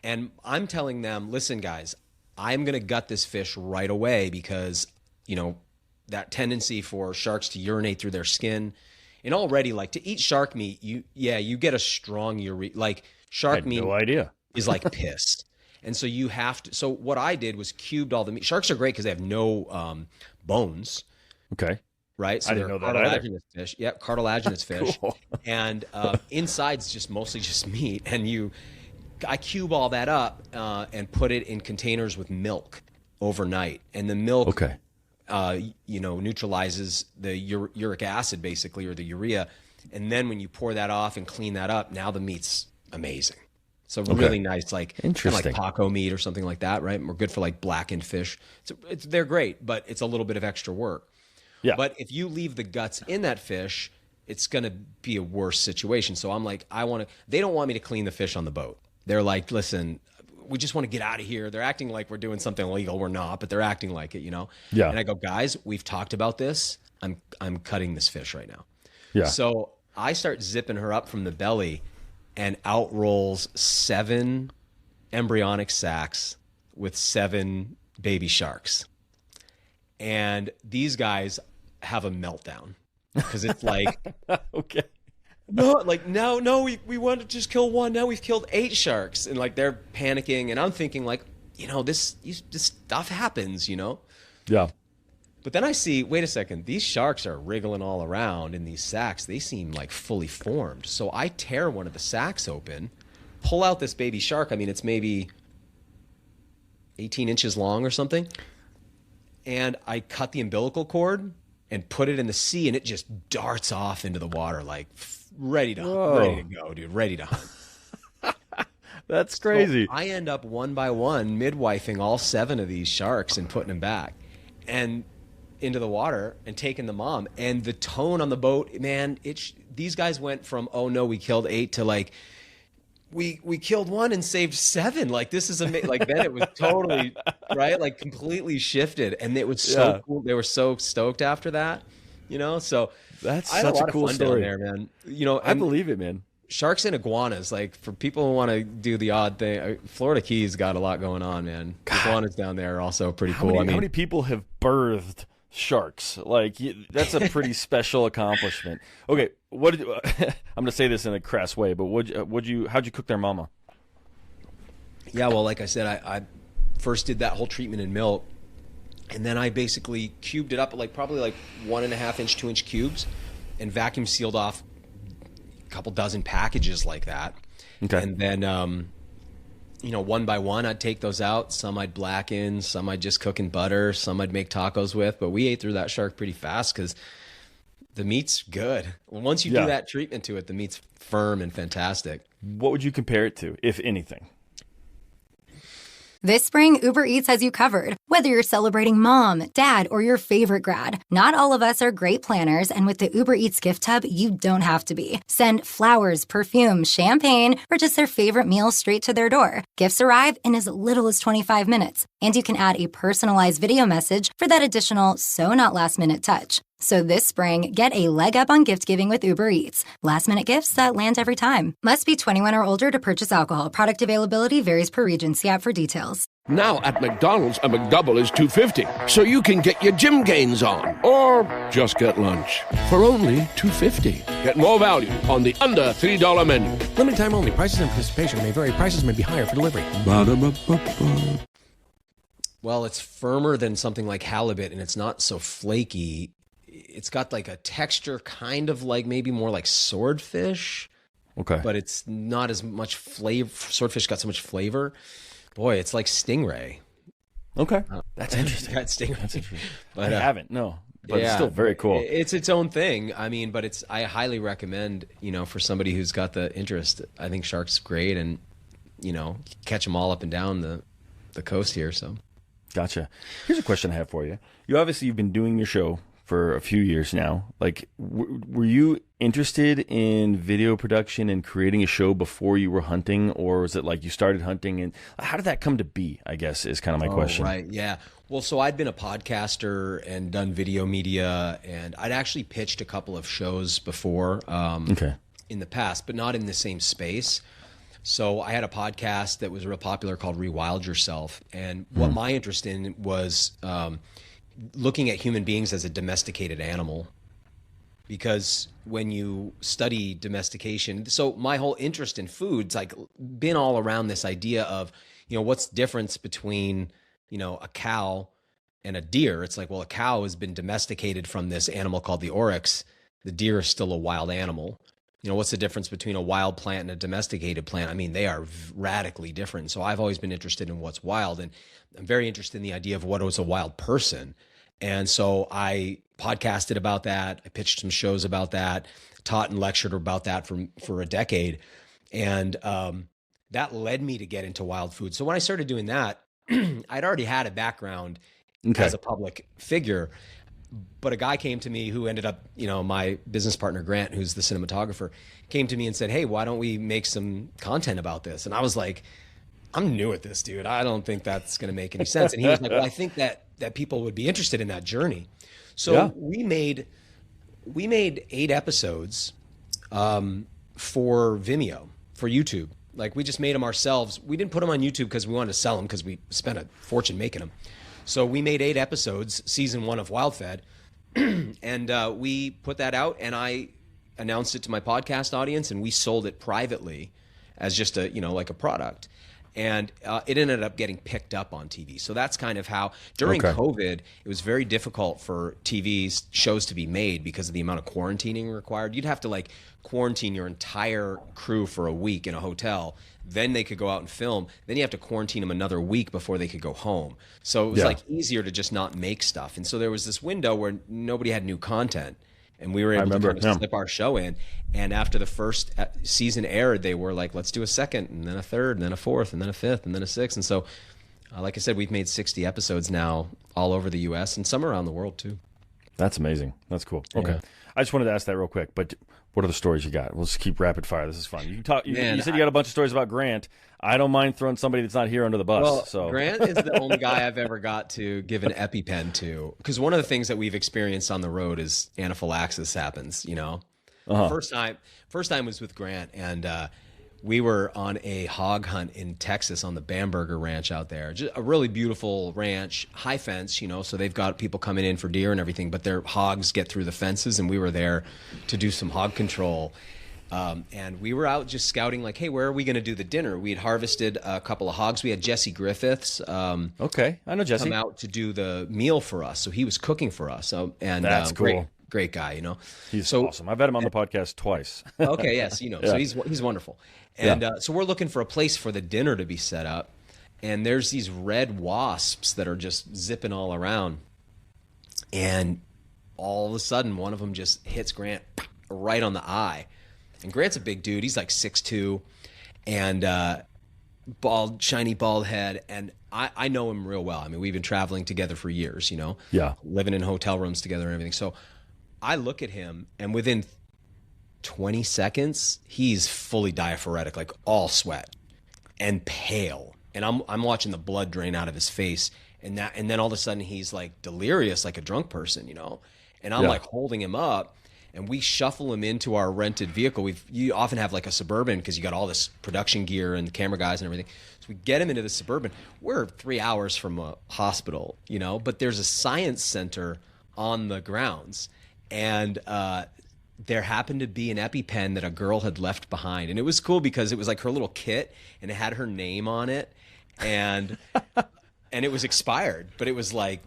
And I'm telling them, listen, guys, I'm going to gut this fish right away because, that tendency for sharks to urinate through their skin. And already, like, to eat shark meat, you get a strong urine. Like, shark meat no idea. is like piss. And so you have to. So what I did was cubed all the meat. Sharks are great because they have no bones. Okay. Right? So I didn't know that cartilaginous either. fish. Yeah, cartilaginous fish. Cool. And inside's just mostly just meat. And I cube all that up and put it in containers with milk overnight. And the milk neutralizes the uric acid, basically, or the urea. And then when you pour that off and clean that up, now the meat's amazing. So really nice, like Paco meat or something like that, right? We're good for like blackened fish. They're great, but it's a little bit of extra work. Yeah. But if you leave the guts in that fish, it's going to be a worse situation. So I'm like, they don't want me to clean the fish on the boat. They're like, listen, we just want to get out of here. They're acting like we're doing something illegal. We're not, but they're acting like it, Yeah. And I go, guys, we've talked about this. I'm cutting this fish right now. Yeah. So I start zipping her up from the belly, and out rolls 7 embryonic sacs with 7 baby sharks. And these guys have a meltdown because it's like, okay. No, we wanted to just kill one. Now we've killed 8 sharks. And like, they're panicking. And I'm thinking like, this stuff happens, Yeah. But then I see, wait a second, these sharks are wriggling all around in these sacs. They seem like fully formed. So I tear one of the sacs open, pull out this baby shark. I mean, it's maybe 18 inches long or something. And I cut the umbilical cord and put it in the sea, and it just darts off into the water like ready to go, dude, ready to hunt. That's crazy. So I end up one by one midwifing all 7 of these sharks and putting them back and into the water and taking the mom. And the tone on the boat, man, these guys went from, oh no, we killed 8 to like, we killed 1 and saved 7. Like, this is amazing. Like, then it was totally right, like completely shifted, and it was so cool. They were so stoked after that, So that's I had such a lot a cool of fun story down there, man. I believe it, man. sharks and iguanas, like for people who want to do the odd thing, Florida Keys got a lot going on, man. Iguanas down there are also pretty cool. How many people have birthed sharks? Like, that's a pretty special accomplishment. Okay, I'm going to say this in a crass way, but how'd you cook their mama? Yeah, well, like I said, I first did that whole treatment in milk, and then I basically cubed it up probably 1.5 inch, 2 inch cubes, and vacuum sealed off a couple dozen packages like that. Okay. And then, one by one, I'd take those out. Some I'd blacken, some I'd just cook in butter, some I'd make tacos with. But we ate through that shark pretty fast because the meat's good. Once you do that treatment to it, the meat's firm and fantastic. What would you compare it to, if anything? This spring, Uber Eats has you covered. Whether you're celebrating mom, dad, or your favorite grad, not all of us are great planners, and with the Uber Eats gift hub, you don't have to be. Send flowers, perfume, champagne, or just their favorite meal straight to their door. Gifts arrive in as little as 25 minutes, and you can add a personalized video message for that additional so-not-last-minute touch. So this spring, get a leg up on gift giving with Uber Eats. Last-minute gifts that land every time. Must be 21 or older to purchase alcohol. Product availability varies per region. See app for details. Now at McDonald's, a McDouble is $2.50, so you can get your gym gains on, or just get lunch for only $2.50. Get more value on the under $3 menu. Limited time only. Prices and participation may vary. Prices may be higher for delivery. Ba-da-ba-ba-ba. Well, it's firmer than something like halibut, and it's not so flaky. It's got like a texture kind of like maybe more like swordfish. Okay. But it's not as much flavor. Swordfish got so much flavor. Boy, it's like stingray. Okay. That's interesting. That's interesting. But, I haven't, no. But it's still very cool. It's its own thing. I mean, but I highly recommend, for somebody who's got the interest. I think shark's great, and, catch them all up and down the coast here. So, Gotcha. Here's a question I have for you. You've been doing your show for a few years now. Like, were you interested in video production and creating a show before you were hunting, or was it like you started hunting, and how did that come to be, I guess, is kind of my question. Right, yeah. Well, so I'd been a podcaster and done video media, and I'd actually pitched a couple of shows before in the past, but not in the same space. So I had a podcast that was real popular called Rewild Yourself, and what my interest in was looking at human beings as a domesticated animal, because when you study domestication, so my whole interest in food's like been all around this idea of, what's the difference between, a cow and a deer. It's like, well, a cow has been domesticated from this animal called the oryx. The deer is still a wild animal. What's the difference between a wild plant and a domesticated plant? I mean, they are radically different. So I've always been interested in what's wild, and I'm very interested in the idea of what was a wild person. And so I podcasted about that. I pitched some shows about that, taught and lectured about that for a decade. And that led me to get into wild food. So when I started doing that, I'd already had a background as a public figure. But a guy came to me who ended up, my business partner, Grant, who's the cinematographer, came to me and said, hey, why don't we make some content about this? And I was like, I'm new at this, dude. I don't think that's going to make any sense. And he was like, well, I think that people would be interested in that journey. So we made 8 episodes for Vimeo, for YouTube. Like, we just made them ourselves. We didn't put them on YouTube because we wanted to sell them, because we spent a fortune making them. So we made 8 episodes, season 1 of WildFed, and we put that out, and I announced it to my podcast audience, and we sold it privately as just a, like a product. And it ended up getting picked up on TV. So that's kind of how, during COVID, it was very difficult for TV shows to be made because of the amount of quarantining required. You'd have to quarantine your entire crew for a week in a hotel. Then they could go out and film. Then you have to quarantine them another week before they could go home. So it was easier to just not make stuff. And so there was this window where nobody had new content. And we were able to kind of slip our show in. And after the first season aired, they were like, let's do a second, and then a third, and then a fourth, and then a fifth, and then a sixth. And so, like I said, we've made 60 episodes now all over the U.S. and some around the world, too. That's amazing. That's cool. Okay. Yeah. I just wanted to ask that real quick, but what are the stories you got? We'll just keep rapid fire. This is fun. You can talk. You said you got a bunch of stories about Grant. I don't mind throwing somebody that's not here under the bus. Well, so Grant is the only guy I've ever got to give an EpiPen to, because one of the things that we've experienced on the road is anaphylaxis happens, First time was with Grant, and we were on a hog hunt in Texas on the Bamberger Ranch out there. Just a really beautiful ranch, high fence, so they've got people coming in for deer and everything, but their hogs get through the fences, and we were there to do some hog control. And we were out just scouting, like, hey, where are we going to do the dinner? We had harvested a couple of hogs. We had Jesse Griffiths. Okay, I know Jesse. Come out to do the meal for us, so he was cooking for us. And that's cool. Great guy, He's awesome. I've had him on the podcast twice. Okay, yes, so he's wonderful. And so we're looking for a place for the dinner to be set up, and there's these red wasps that are just zipping all around, and all of a sudden one of them just hits Grant right on the eye. And Grant's a big dude. He's like 6'2", and shiny bald head, and I know him real well. I mean, we've been traveling together for years, living in hotel rooms together and everything. So I look at him, and within 20 seconds, he's fully diaphoretic, like all sweat and pale. And I'm watching the blood drain out of his face, and then all of a sudden he's like delirious, like a drunk person, And I'm like holding him up, and we shuffle him into our rented vehicle. You often have like a Suburban because you got all this production gear and the camera guys and everything. So we get him into the Suburban. We're 3 hours from a hospital, but there's a science center on the grounds. And there happened to be an EpiPen that a girl had left behind. And it was cool because it was like her little kit, and it had her name on it. And and it was expired. But it was like,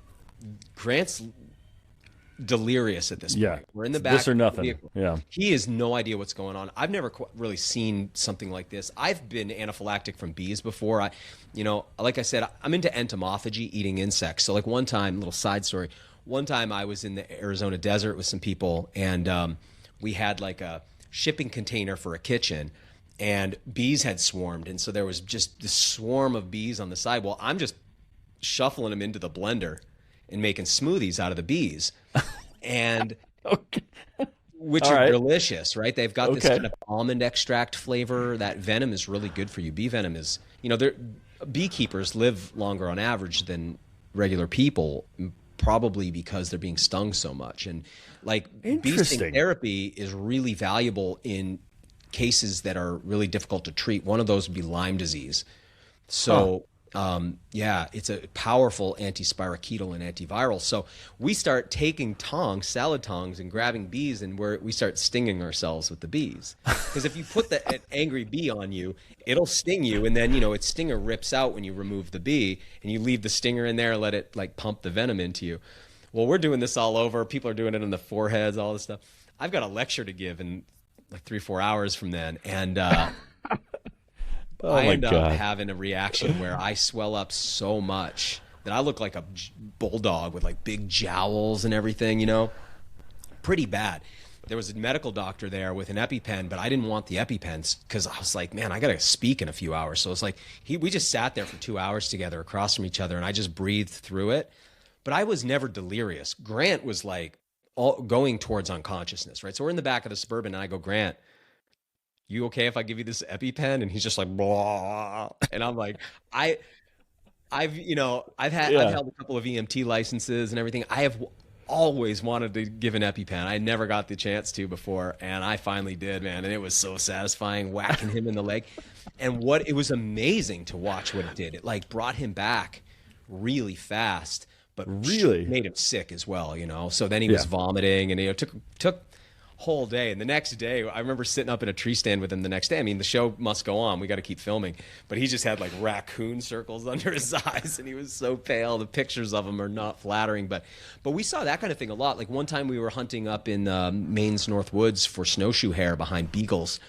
Grant's delirious at this point. We're in the back. This or nothing. Yeah. He has no idea what's going on. I've never really seen something like this. I've been anaphylactic from bees before. Like I said, I'm into entomophagy, eating insects. So like one time, little side story, one time I was in the Arizona desert with some people, and we had like a shipping container for a kitchen, and bees had swarmed. And so there was just this swarm of bees on the side. Well, I'm just shuffling them into the blender and making smoothies out of the bees. And which are delicious, right? They've got this kind of almond extract flavor. That venom is really good for you. Bee venom is, beekeepers live longer on average than regular people, probably because they're being stung so much. And like bee sting therapy is really valuable in cases that are really difficult to treat. One of those would be Lyme disease. So it's a powerful anti-spirochetal and antiviral. So we start taking salad tongs, and grabbing bees, and we start stinging ourselves with the bees. Because if you put an angry bee on you, it'll sting you, and then its stinger rips out when you remove the bee, and you leave the stinger in there, let it like pump the venom into you. Well, we're doing this all over. People are doing it on the foreheads, all this stuff. I've got a lecture to give in like 3-4 hours from then, and I end up having a reaction where I swell up so much that I look like a bulldog with like big jowls and everything, pretty bad. There was a medical doctor there with an EpiPen, but I didn't want the EpiPens because I was like, man, I got to speak in a few hours. So it's like we just sat there for 2 hours together across from each other, and I just breathed through it. But I was never delirious. Grant was like going towards unconsciousness, right? So we're in the back of the Suburban, and I go, Grant, you okay if I give you this EpiPen? And he's just like, blah. And I'm like, I've held a couple of EMT licenses and everything. I have always wanted to give an EpiPen. I never got the chance to before, and I finally did, man. And it was so satisfying whacking him in the leg. And it was amazing to watch what it did. It like brought him back really fast, but really made him sick as well, So then he was vomiting, and it took whole day. And the next day, I remember sitting up in a tree stand with him the next day. I mean, the show must go on. We got to keep filming. But he just had like raccoon circles under his eyes, and he was so pale. The pictures of him are not flattering. But we saw that kind of thing a lot. Like one time we were hunting up in Maine's North Woods for snowshoe hare behind beagles.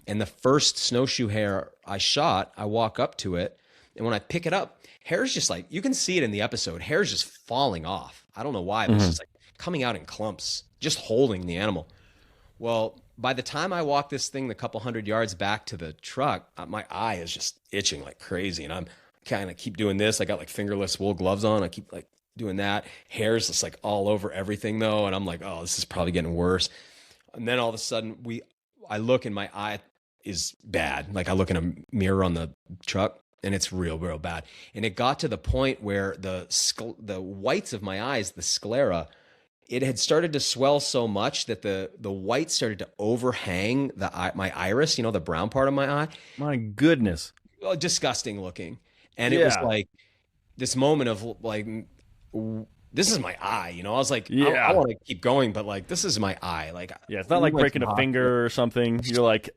And the first snowshoe hare I shot, I walk up to it, and when I pick it up, hair's just like, you can see it in the episode, hair's just falling off. I don't know why, but it's just like coming out in clumps, just holding the animal. Well, by the time I walk this thing the couple 100 yards back to the truck, my eye is just itching like crazy. And I'm kind of keep doing this. I got like fingerless wool gloves on. I keep like doing that. Hair's just like all over everything though. And I'm like, oh, this is probably getting worse. And then all of a sudden I look and my eye is bad. Like I look in a mirror on the truck, and it's real, real bad. And it got to the point where the whites of my eyes, the sclera, it had started to swell so much that the white started to overhang my iris, the brown part of my eye. My goodness. Oh, disgusting looking. And it was like this moment of like, this is my eye, I was like, I want to keep going, but like, this is my eye. Like, it's not like breaking a finger or something. You're like,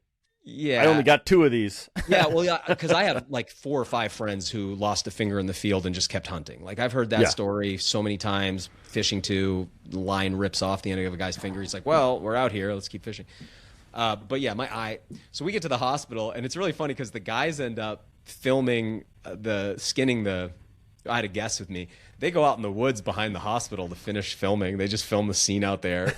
yeah, I only got 2 of these. Because I have like 4 or 5 friends who lost a finger in the field and just kept hunting. Like, I've heard that story so many times. Fishing too, the line rips off the end of a guy's finger. He's like, well, we're out here, let's keep fishing. But yeah, my eye. So we get to the hospital, and it's really funny because the guys end up filming I had a guest with me. They go out in the woods behind the hospital to finish filming. They just film the scene out there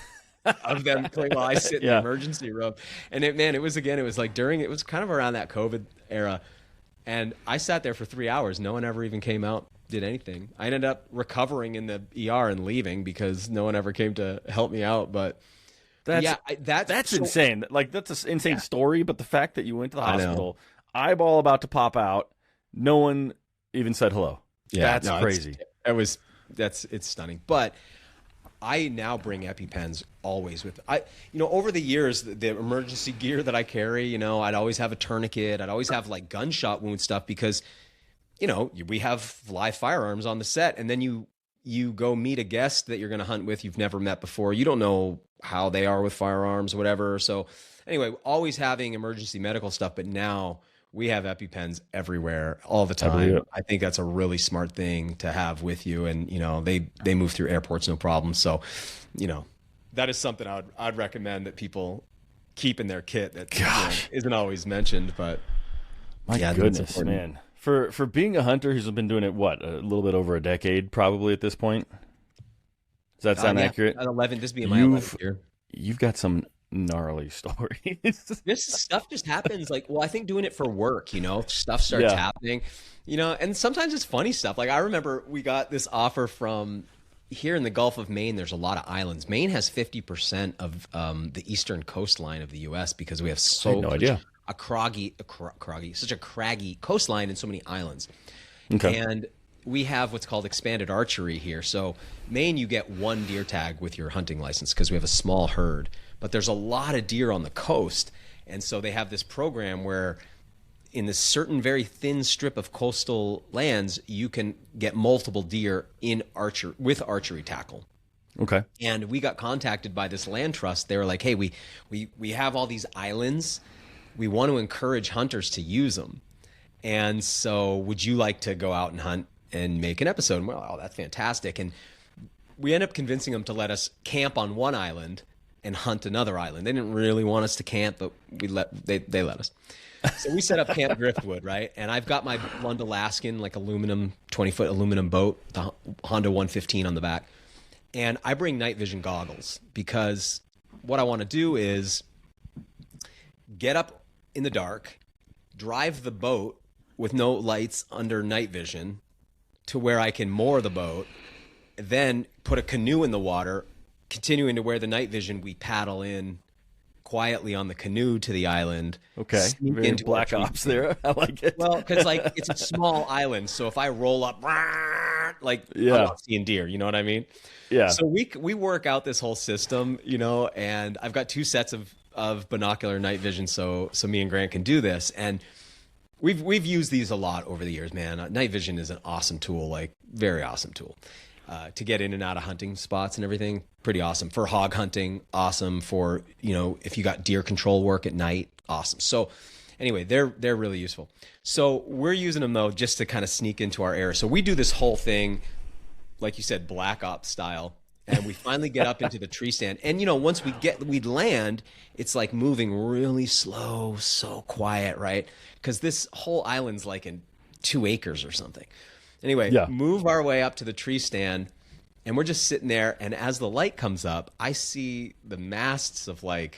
of them while I sit in the emergency room. And it was kind of around that COVID era. And I sat there for 3 hours. No one ever even came out, did anything. I ended up recovering in the ER and leaving because no one ever came to help me out. But that's insane. Like, that's an insane story. But the fact that you went to the hospital, eyeball about to pop out, no one even said hello. Yeah, that's crazy. It's stunning. But I now bring EpiPens always with over the years, the emergency gear that I carry, I'd always have a tourniquet. I'd always have like gunshot wound stuff because, we have live firearms on the set, and then you go meet a guest that you're going to hunt with you've never met before. You don't know how they are with firearms, whatever. So anyway, always having emergency medical stuff, but now we have EpiPens everywhere all the time. I think that's a really smart thing to have with you. And, they move through airports, no problem. So, that is something I'd recommend that people keep in their kit that isn't always mentioned, but my goodness, man. For being a hunter who's been doing it, a little bit over a decade, probably at this point. Does that sound accurate? 11, this being my 11th year. You've got some gnarly stories. This stuff just happens. Like, I think doing it for work, stuff starts happening, and sometimes it's funny stuff. Like, I remember we got this offer from here in the Gulf of Maine. There's a lot of islands. Maine has 50% of the eastern coastline of the U.S. because we have a craggy coastline and so many islands. Okay. And we have what's called expanded archery here. So Maine, you get 1 deer tag with your hunting license because we have a small herd. But there's a lot of deer on the coast. And so they have this program where in this certain very thin strip of coastal lands, you can get multiple deer with archery tackle. Okay. And we got contacted by this land trust. They were like, hey, we have all these islands. We want to encourage hunters to use them. And so would you like to go out and hunt and make an episode? And we're like, oh, that's fantastic. And we end up convincing them to let us camp on one island and hunt another island. They didn't really want us to camp, but they let us. So we set up Camp Driftwood, right? And I've got my Lund Alaskan, like 20-foot aluminum boat, the Honda 115 on the back. And I bring night vision goggles because what I want to do is get up in the dark, drive the boat with no lights under night vision to where I can moor the boat, then put a canoe in the water, continuing to wear the night vision. We paddle in quietly on the canoe to the island. Okay, very into Black Ops there. I like it. Well, because it's a small island, so if I roll up, I'm not seeing deer. You know what I mean? Yeah. So we work out this whole system, and I've got 2 sets of binocular night vision, so me and Grant can do this, and we've used these a lot over the years, man. Night vision is an awesome tool, like very awesome tool. To get in and out of hunting spots and everything, pretty awesome. For hog hunting, awesome. For, if you got deer control work at night, awesome. So anyway, they're really useful. So we're using them, though, just to kind of sneak into our area. So we do this whole thing, like you said, Black Ops style. And we finally get up into the tree stand. And, once we land, it's like moving really slow, so quiet, right? Because this whole island's like in 2 acres or something. Anyway, move our way up to the tree stand, and we're just sitting there. And as the light comes up, I see the masts of I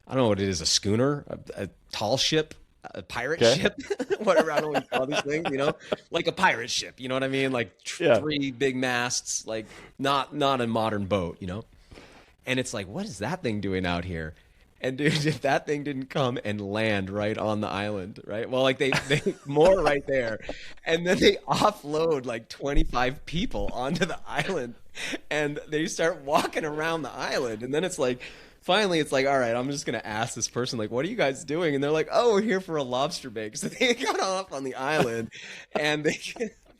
don't know what it is, a schooner, a tall ship, a pirate ship, whatever. I don't know what you call these things, like a pirate ship. You know what I mean? Like 3 big masts, like not a modern boat, And it's like, what is that thing doing out here? And dude, if that thing didn't come and land right on the island, right? Well, they moor right there, and then they offload 25 people onto the island, And they start walking around the island. And then it's like, finally, it's like, all right, I'm just going to ask this person, like, what are you guys doing? And they're like, oh, we're here for a lobster bake. So they got off on the island and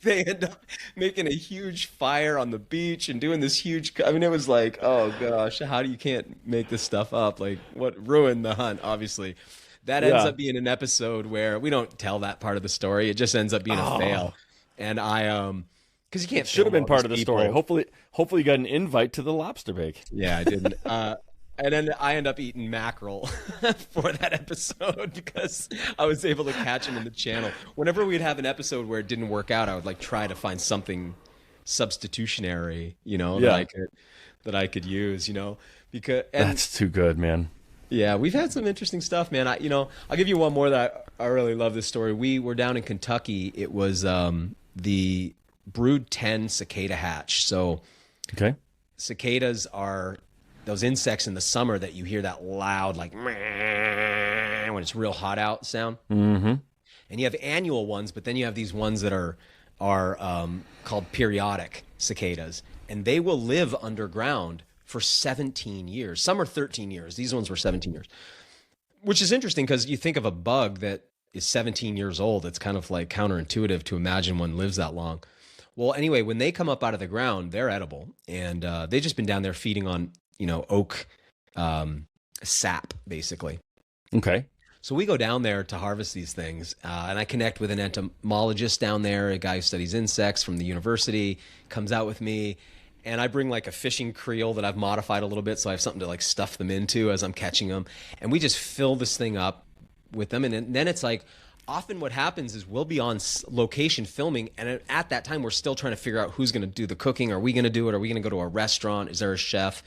they end up making a huge fire on the beach and doing this huge, I mean, it was like, oh gosh, you can't make this stuff up. Like, what ruined the hunt, obviously. That ends up being an episode where we don't tell that part of the story. It just ends up being a fail. And because you can't. Should have been part of the story. Hopefully you got an invite to the lobster bake. Yeah, I didn't. And then I end up eating mackerel for that episode because I was able to catch him in the channel. Whenever we'd have an episode where it didn't work out, I would like try to find something substitutionary, that I could use, because that's too good, man. Yeah, we've had some interesting stuff, man. I'll give you one more that I really love this story. We were down in Kentucky. It was the Brood 10 cicada hatch. So cicadas are those insects in the summer that you hear that loud, like, when it's real hot out sound. Mm-hmm. And you have annual ones, but then you have these ones that are called periodic cicadas. And they will live underground for 17 years. Some are 13 years. These ones were 17 years, which is interesting because you think of a bug that is 17 years old. It's kind of like counterintuitive to imagine one lives that long. Well, anyway, when they come up out of the ground, they're edible. And they've just been down there feeding on, oak sap, basically. Okay. So we go down there to harvest these things, and I connect with an entomologist down there, a guy who studies insects from the university, comes out with me, and I bring like a fishing creel that I've modified a little bit so I have something to like stuff them into as I'm catching them. And we just fill this thing up with them. And then it's like, often what happens is we'll be on location filming, and at that time we're still trying to figure out who's going to do the cooking. Are we going to do it? Are we going to go to a restaurant? Is there a chef?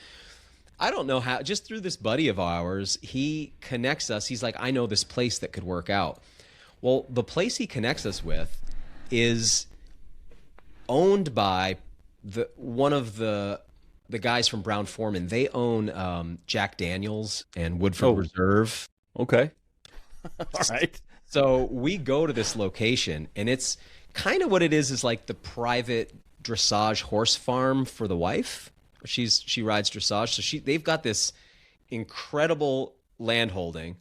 I don't know how, just through this buddy of ours, he connects us. He's like, I know this place that could work out. Well, the place he connects us with is owned by one of the guys from Brown Forman. They own Jack Daniels and Woodford Reserve. Okay. All right. So we go to this location, and it's kind of what it is like the private dressage horse farm for the wife. She rides dressage. So they've got this incredible land holding,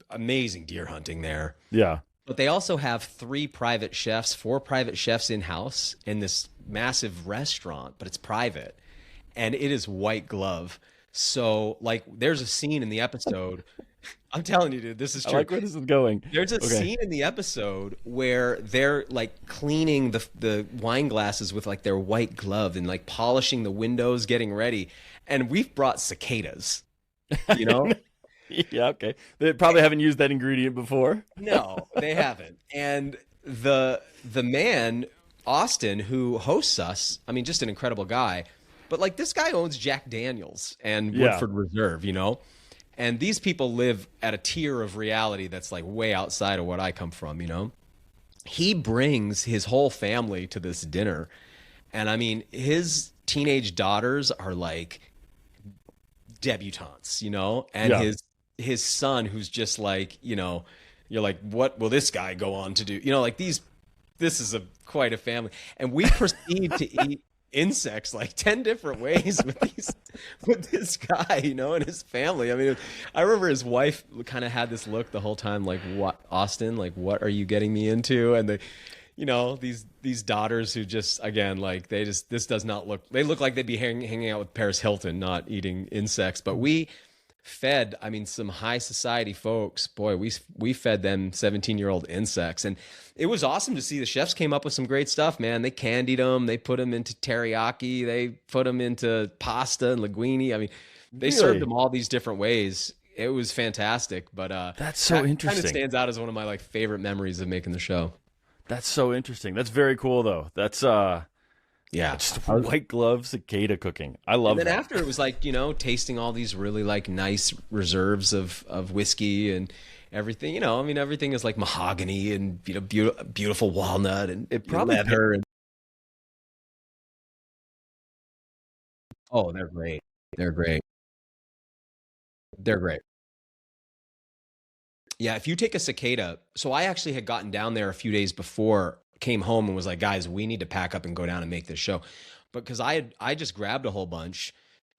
amazing deer hunting there. Yeah. But they also have 4 private chefs in-house in this massive restaurant, but it's private. And it is white glove. So, like, there's a scene in the episode. I'm telling you, dude, this is true. I like where this is going. There's a scene in the episode where they're like cleaning the wine glasses with like their white glove and like polishing the windows, getting ready. And we've brought cicadas, Yeah, okay. They probably haven't used that ingredient before. No, they haven't. And the man, Austin, who hosts us, I mean, just an incredible guy. But like this guy owns Jack Daniels and Woodford Reserve, And these people live at a tier of reality that's like way outside of what I come from, He brings his whole family to this dinner. And I mean, his teenage daughters are like debutantes, And his son, who's just like, you're like, what will this guy go on to do? This is quite a family. And we proceed to eat insects like 10 different ways with this guy, and his family. I mean, I remember his wife kind of had this look the whole time, like, what, Austin, like, what are you getting me into? And these daughters who just, again, like, this does not look, they look like they'd be hanging out with Paris Hilton, not eating insects. But we fed, I mean, some high society folks, boy, we fed them 17-year-old insects. And it was awesome to see. The chefs came up with some great stuff, man. They candied them. They put them into teriyaki. They put them into pasta and linguine. I mean, they served them all these different ways. It was fantastic. But that's so interesting. Kind of stands out as one of my like favorite memories of making the show. That's so interesting. That's very cool, though. That's just white glove cicada cooking. I love that. And then after it was like, tasting all these really like nice reserves of whiskey and everything, I mean, everything is like mahogany and, beautiful walnut and it probably leather. Oh, they're great. They're great. They're great. Yeah. If you take a cicada, so I actually had gotten down there a few days before, came home and was like, guys, we need to pack up and go down and make this show. because I just grabbed a whole bunch.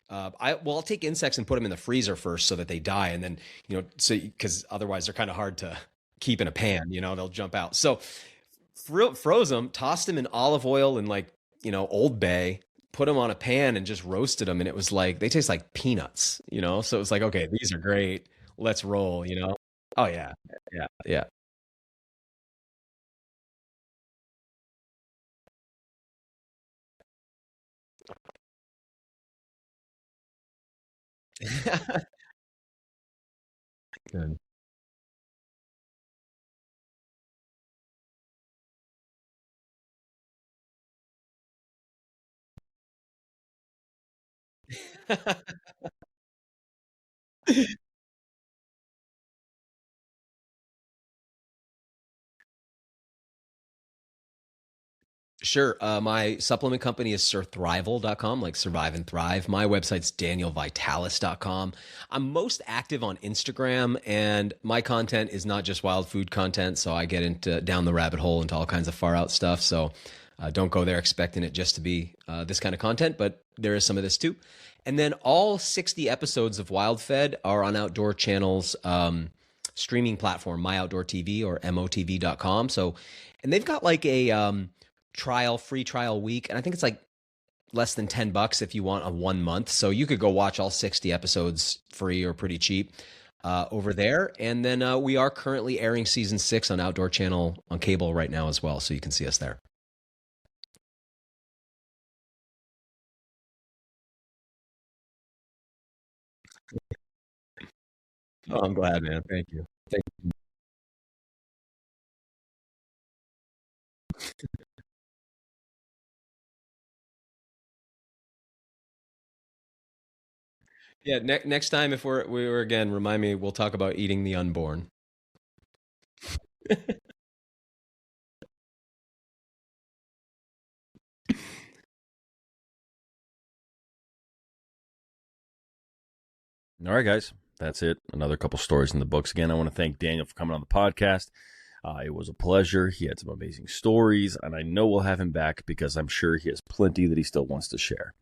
I'll take insects and put them in the freezer first so that they die. And then, because otherwise they're kind of hard to keep in a pan, they'll jump out. So froze them, tossed them in olive oil and Old Bay, put them on a pan and just roasted them. And it was like, they taste like peanuts, so it was like, okay, these are great. Let's roll, Oh yeah. Yeah. Yeah. Good. Sure. My supplement company is surthrival.com, like survive and thrive. My website's danielvitalis.com. I'm most active on Instagram, and my content is not just wild food content. So I get into down the rabbit hole into all kinds of far out stuff. So don't go there expecting it just to be this kind of content, but there is some of this too. And then all 60 episodes of Wild Fed are on Outdoor Channel's streaming platform, My Outdoor TV or motv.com. So, and they've got like a free trial week. And I think it's like less than $10 if you want a 1 month. So you could go watch all 60 episodes free or pretty cheap over there. And then we are currently airing season 6 on Outdoor Channel on cable right now as well. So you can see us there. Oh, I'm glad, man. Thank you. Thank you. Yeah, next time if we were again, remind me, we'll talk about eating the unborn. All right, guys, that's it. Another couple stories in the books. Again, I want to thank Daniel for coming on the podcast. It was a pleasure. He had some amazing stories, and I know we'll have him back because I'm sure he has plenty that he still wants to share.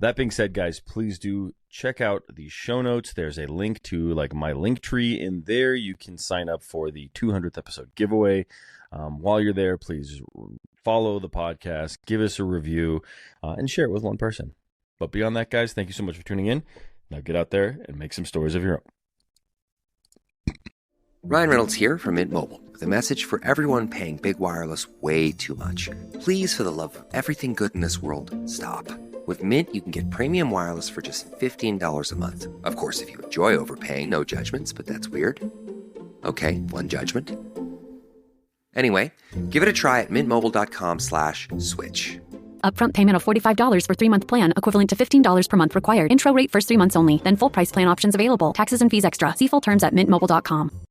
That being said, guys, please do check out the show notes. There's a link to like my link tree in there. You can sign up for the 200th episode giveaway. While you're there, please follow the podcast, give us a review, and share it with one person. But beyond that, guys, thank you so much for tuning in. Now get out there and make some stories of your own. Ryan Reynolds here from Mint Mobile with a message for everyone paying big wireless way too much. Please, for the love of everything good in this world, stop. With Mint, you can get premium wireless for just $15 a month. Of course, if you enjoy overpaying, no judgments, but that's weird. Okay, one judgment. Anyway, give it a try at mintmobile.com/switch. Upfront payment of $45 for 3-month plan, equivalent to $15 per month required. Intro rate first 3 months only, then full price plan options available. Taxes and fees extra. See full terms at mintmobile.com.